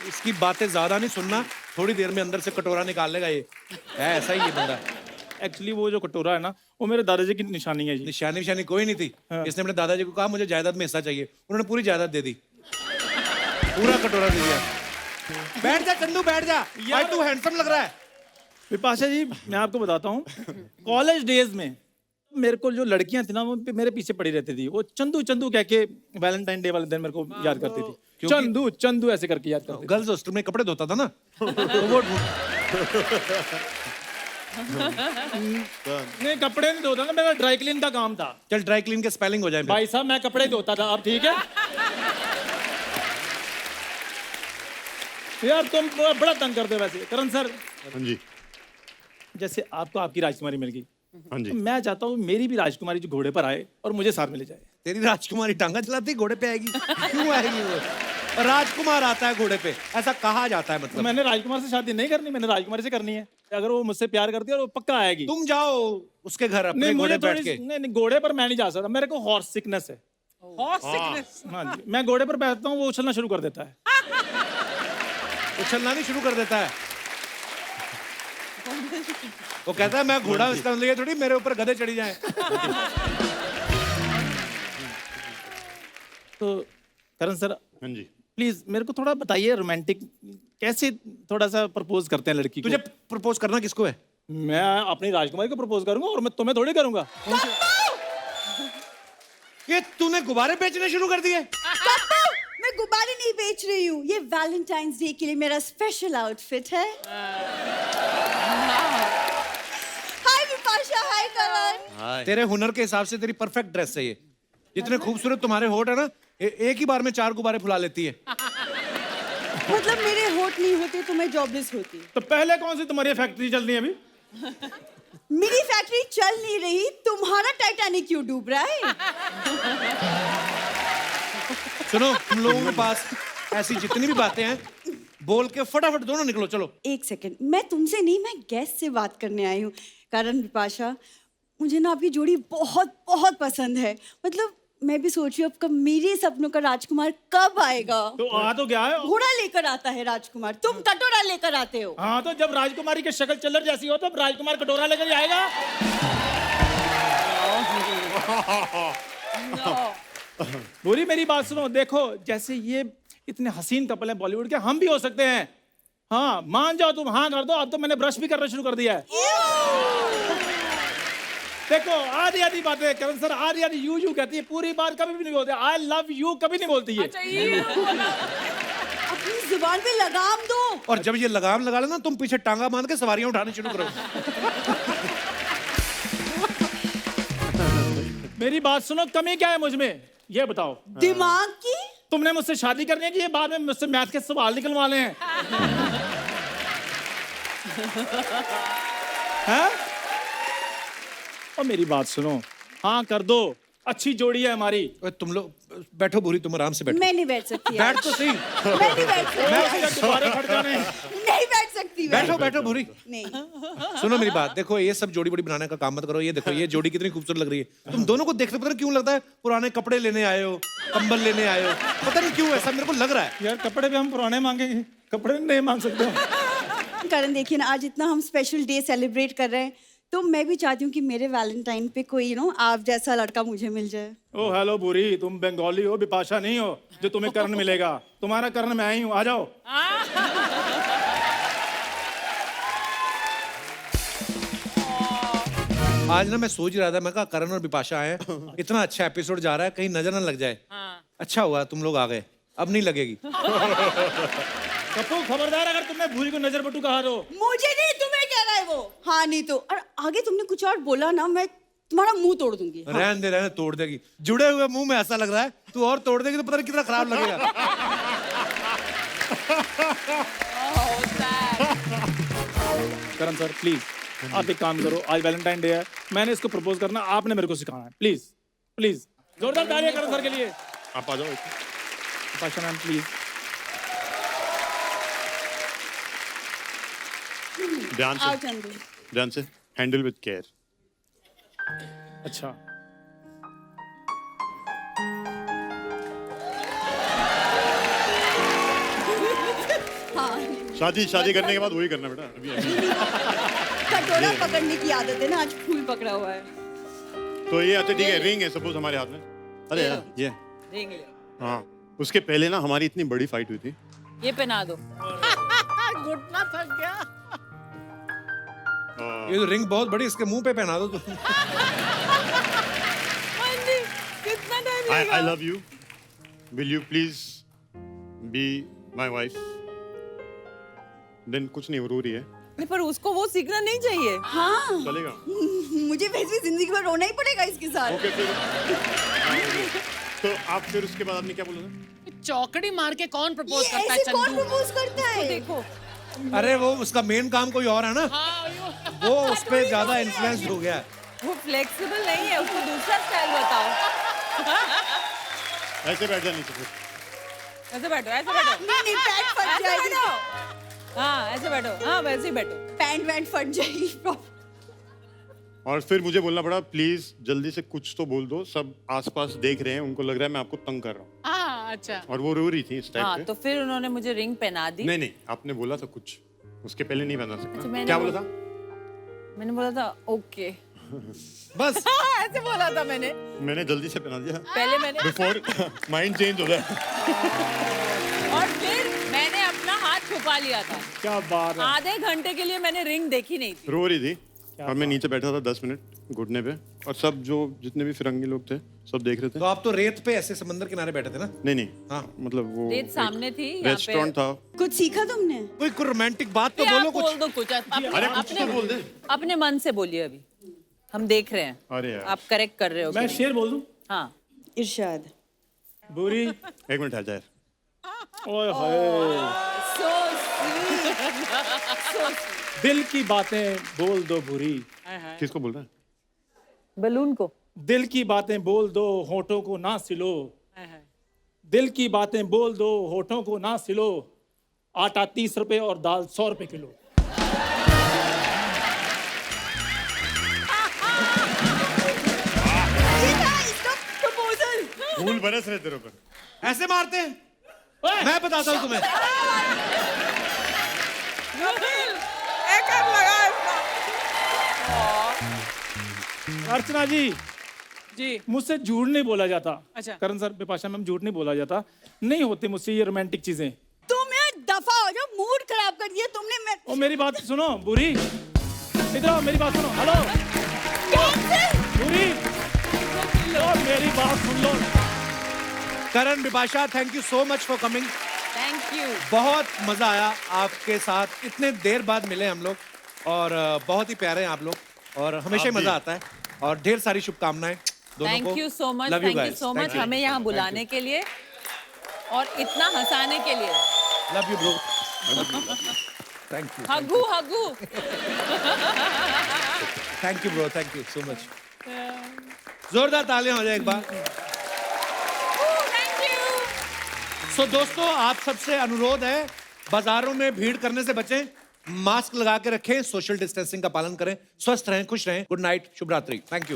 इसकी बातें ज्यादा नहीं सुनना, थोड़ी देर में अंदर से कटोरा निकाल लेगा ये, है ऐसा ही ये बंदा। एक्चुअली वो जो कटोरा है ना, वो मेरे दादाजी की निशानी है जी। निशानी विशानी कोई नहीं थी। इसने अपने दादाजी को कहा मुझे जायदाद में हिस्सा चाहिए, उन्होंने पूरी जायदाद दे दी, पूरा कटोरा दे दिया। बैठ जा चंदू, बैठ जा यार, तू हैंडसम लग रहा है। विपाशा जी मैं आपको बताता हूँ, कॉलेज डेज में मेरे को जो लड़कियां थी ना, वो मेरे पीछे पड़ी रहती थी। वो चंदू चंदू कह के वैलेंटाइन डे वाले दिन मेरे को याद करती थी, चंदू चंदू ऐसे करके याद करती थी। गर्ल्स हॉस्टल में कपड़े धोता था ना, तो वो नहीं कपड़े नहीं धोता था, मेरा ड्राई क्लीन का काम था। चल ड्राई क्लीन के स्पेलिंग हो जाए। भाई साहब मैं कपड़े धोता था, अब ठीक है यार। तुम बड़ा तंग करते हो वैसे। करण सर, हाँ जी, जैसे आपको आपकी राजकुमारी मिल गई, हाँ जी। तो मैं चाहता हूँ मेरी भी राजकुमारी जो घोड़े पर आए और मुझे साथ मिले जाए। तेरी राजकुमारी टांगा चलाती घोड़े पे आएगी? क्यों आएगी वो? राजकुमार आता है घोड़े पे, ऐसा कहा जाता है। तो मतलब मैंने राजकुमार से शादी नहीं करनी, मैंने राजकुमारी से करनी है। अगर वो मुझसे प्यार करती है और वो पक्का आएगी। तुम जाओ उसके घर अपने नहीं घोड़े मुझे पे बैठ के। नहीं घोड़े पर मैं नहीं जा सकता, मेरे को हॉर्स सिकनेस है। Horse sickness? हाँ जी, मैं घोड़े पर बैठता हूँ, वो उछलना शुरू कर देता है। उछलना नहीं शुरू कर देता है, वो कहता है मैं घोड़ा, इसका मतलब ये थोड़ी मेरे ऊपर गधे चढ़ी जाए। तो करण सर हाँ जी, प्लीज मेरे को थोड़ा बताइए, रोमांटिक कैसे थोड़ा सा प्रपोज करते हैं लड़की को? तुझे प्रपोज करना किसको है? मैं अपनी राजकुमारी को प्रपोज करूंगा, और मैं तुम्हें थोड़ी करूंगा। ये तूने गुब्बारे बेचने शुरू कर दिए? मैं गुब्बारे नहीं बेच रही हूँ, ये वैलेंटाइंस डे के लिए मेरा स्पेशल आउटफिट है। हाय विपाशा, हाय करण। तेरे हुनर के हिसाब से तेरी परफेक्ट ड्रेस है ये। जितने खूबसूरत तुम्हारे होठ है ना, एक ही बार में 4 गुब्बारे फुला लेती है। मतलब मेरे होठ नहीं होते तो मैं जॉबलेस होती। तो पहले कौन सी तुम्हारी फैक्ट्री चल रही है अभी? मेरी फैक्ट्री चल नहीं रही, तुम्हारा टाइटैनिक क्यों डूब रहा है? सुनो, तुम लोगों के पास ऐसी जितनी भी बातें हैं, बोल के फटाफट दोनों निकलो। चलो एक सेकंड, मैं तुमसे नहीं, मैं गेस्ट से बात करने आई हूँ। कारण विपाशा, मुझे ना आपकी जोड़ी बहुत बहुत पसंद है। मतलब मैं भी सोच रही हूँ अब मेरे सपनों का राजकुमार कब आएगा। तो आ तो क्या है, घोड़ा लेकर आता है राजकुमार, तुम कटोरा लेकर आते हो। हाँ तो जब राजकुमारी की शक्ल चल्लर जैसी हो, तब राजकुमार कटोरा लेकर ही आएगा। बुरी मेरी बात सुनो, देखो जैसे ये इतने हसीन कपल हैं बॉलीवुड के, हम भी हो सकते हैं। हाँ मान जाओ तुम, हाँ कर दो। अब तो मैंने ब्रश भी करना शुरू कर दिया है। देखो आधी आधी बातें करण सर, आधी आधी यू कहती है, पूरी बात कभी भी नहीं बोलती। आई लव यू कभी नहीं बोलती है। अपनी जुबान पे लगाम दो। और जब ये लगाम लगा लेना, तुम पीछे टांगा बांध के सवारियां उठाने शुरू करो। मेरी बात सुनो, कमी क्या है मुझ में ये बताओ। दिमाग की? तुमने मुझसे शादी करनी है कि ये बाद में मुझसे मैथ के सवाल निकलवाने हैं? हैं? और मेरी बात सुनो, हाँ कर दो, अच्छी जोड़ी है हमारी। तुम लोग बैठो, बुरी तुम आराम से बैठो। मैं नहीं बैठ सकती। बैठ तो सही। मैं नहीं बैठ सकती। मैं दोबारा खड़ जाने। नहीं बैठ सकती। बैठो बैठो बुरी। नहीं। सुनो मेरी बात, देखो ये सब जोड़ी बड़ी बनाने का काम मत करो। ये देखो ये जोड़ी कितनी खूबसूरत लग रही है। तुम दोनों को देखते पता नहीं क्यों लगता है पुराने कपड़े लेने आए हो, कंबल लेने आए हो, पता नहीं क्यों ऐसा मेरे को लग रहा है। यार कपड़े भी हम पुराने मांगेंगे, कपड़े नहीं मांग सकते हम। करण देखिए ना, आज इतना हम स्पेशल डे सेलिब्रेट कर रहे हैं, तो मैं भी चाहती हूँ कि मेरे वैलेंटाइन पे कोई आप जैसा लड़का मुझे मिल जाए। ओ हेलो बुरी, तुम बंगाली हो, बिपाशा नहीं हो जो तुम्हें कर्ण मिलेगा। तुम्हारा कर्ण मैं ही हूँ, आ जाओ। आज ना मैं सोच रहा था, मैं कहा करण और बिपाशा आए, इतना अच्छा एपिसोड जा रहा है, कहीं नजर ना लग जाए। अच्छा हुआ तुम लोग आ गए, अब नहीं लगेगी। कपूर खबरदार, अगर तुमने भूरी को नजर बटू कहा तो। मुझे नहीं, तुम्हें कह रहा है वो। हाँ नहीं तो। और आगे तुमने कुछ और बोला ना, मैं तुम्हारा मुंह तोड़ दूंगी। रहने दे, तोड़ देगी। जुड़े हुए मुंह में ऐसा लग रहा है, तू और तोड़ देगी तो पता नहीं कितना खराब लगेगा। करण सर प्लीज आप एक काम करो, आज वैलेंटाइन डे है, मैंने इसको प्रपोज करना, आपने मेरे को सिखाना है। प्लीज प्लीज जोरदार तालियां करण सर के लिए। आप आ जाओ। Pasha ma'am please. ध्यान आओ से, चंदू। ध्यान से, हैंडल विद केयर। अच्छा हाँ, शादी करने के बाद वही करना बेटा। अभी कटोरा पकड़ने की आदत है ना, आज फूल पकड़ा हुआ है। तो ये अच्छा ठीक है, रिंग है सपोज हमारे हाथ में। अरे यार ये रिंग ले, हाँ, उसके पहले ना हमारी इतनी बड़ी फाइट हुई थी। ये पहना दो। घुटना थक गया। ये तो रिंग बहुत बड़ी, इसके मुंह पे पहना दो तुम। कितना time I love you. Will you please be my wife? Then कुछ नहीं, वो रो रही है। नहीं, पर उसको वो सीखना नहीं चाहिए। हाँ, चलेगा। मुझे वैसे भी जिंदगी भर रोना ही पड़ेगा इसके साथ। ओके फिर। तो आप फिर उसके बाद आपने क्या बोला था? चौकड़ी मार के कौन प्रपोज ये करता है ऐसे कौन चंदू? प्रपोज करता है? देखो अरे वो उसका मेन काम कोई और है ना, हाँ, वो उस पे ज्यादा इन्फ्लुएंस हो गया है। वो फ्लेक्सिबल नहीं है, उसको दूसरा स्टाइल बताओ। ऐसे बैठ जा नीचे फिर। ऐसे बैठो, ऐसे बैठो। नहीं, पैंट फट ऐसे जाएगी। बैठो। हाँ ऐसे बैठो, हाँ वैसे ही बैठो। पैंट वैंट फट जाएगी। और फिर मुझे बोलना पड़ा प्लीज जल्दी से कुछ तो बोल दो, सब आसपास देख रहे हैं, उनको लग रहा है मैं आपको तंग कर रहा हूँ। हाँ, अच्छा। और वो रो रही थी इस टाइप हाँ पे। तो फिर उन्होंने मुझे रिंग पहना दी। नहीं आपने बोला था कुछ, उसके पहले नहीं पहना सकता। मैंने क्या बोला था? मैंने बोला था ओके। बस ऐसे बोला था मैंने। मैंने जल्दी से पहना दिया पहले मैंने बिफोर माइंड चेंज हो जाए। और फिर मैंने अपना हाथ छुपा लिया था। क्या बात है। आधे घंटे के लिए मैंने रिंग देखी नहीं थी। रो रही थी और मैं नीचे बैठा था 10 मिनट घुटने पे, और सब जो जितने भी फिरंगी लोग थे सब देख रहे थे। तो आप तो रेत पे ऐसे समंदर किनारे बैठे थे ना? नहीं हाँ। मतलब वो रेत सामने थी, यहाँ पे रेस्टोरेंट था। कुछ सीखा तुमने? कोई रोमांटिक बात तो आप बोलो बोल कुछ। दो कुछ। अरे कुछ तो बोल दे। अपने मन से बोलिए, अभी हम देख रहे हैं। अरे यार आप करेक्ट कर रहे हो। मैं शेर बोल दूं? हाँ इरशाद। बुरी। एक मिनट ठहर जाए। ओए होए, So sweet. दिल की बातें बोल दो बुरी। किसको बोल रहा है? बलून को। दिल की बातें बोल दो, होठों को ना सिलो। दिल की बातें बोल दो, होठों को ना सिलो। आटा 30 रुपए और दाल 100 रुपए किलो। ये था इसका प्रपोजल। फूल बरस रहे तेरे ऊपर। ऐसे मारते हैं? मैं बताता हूँ तुम्हें। अर्चना जी जी। मुझसे झूठ नहीं बोला जाता। अच्छा। करण सर, बिपाशा मैम, झूठ नहीं बोला जाता। नहीं होती मुझसे ये रोमांटिक चीजें। तुम यार दफा हो जाओ, मूड खराब कर दिया तुमने। मैं ओ मेरी बात सुनो बुरी, इधर आओ, मेरी बात सुनो। हेलो बुरी, ओ मेरी बात सुन लो। Karan, Bipasha, thank you so much for coming. Thank you. बहुत मजा आया आपके साथ, इतने देर बाद मिले हम लोग, और बहुत ही प्यारे हैं आप लोग, और हमेशा ही आप भी। मजा आता है, और ढेर सारी शुभकामनाएं दोनों को। Thank you so much. Love you thank you guys. So Thank much you. हमें यहाँ Thank you. बुलाने के लिए और इतना हंसाने के लिए। Love you bro. Thank you. हगू हगू। Thank you bro, thank you so much. जोरदार तालियां हो जाए एक बार। सो दोस्तों, आप सबसे अनुरोध है, बाजारों में भीड़ करने से बचें, मास्क लगा के रखें, सोशल डिस्टेंसिंग का पालन करें, स्वस्थ रहें, खुश रहें। गुड नाइट, शुभ रात्रि। Thank you.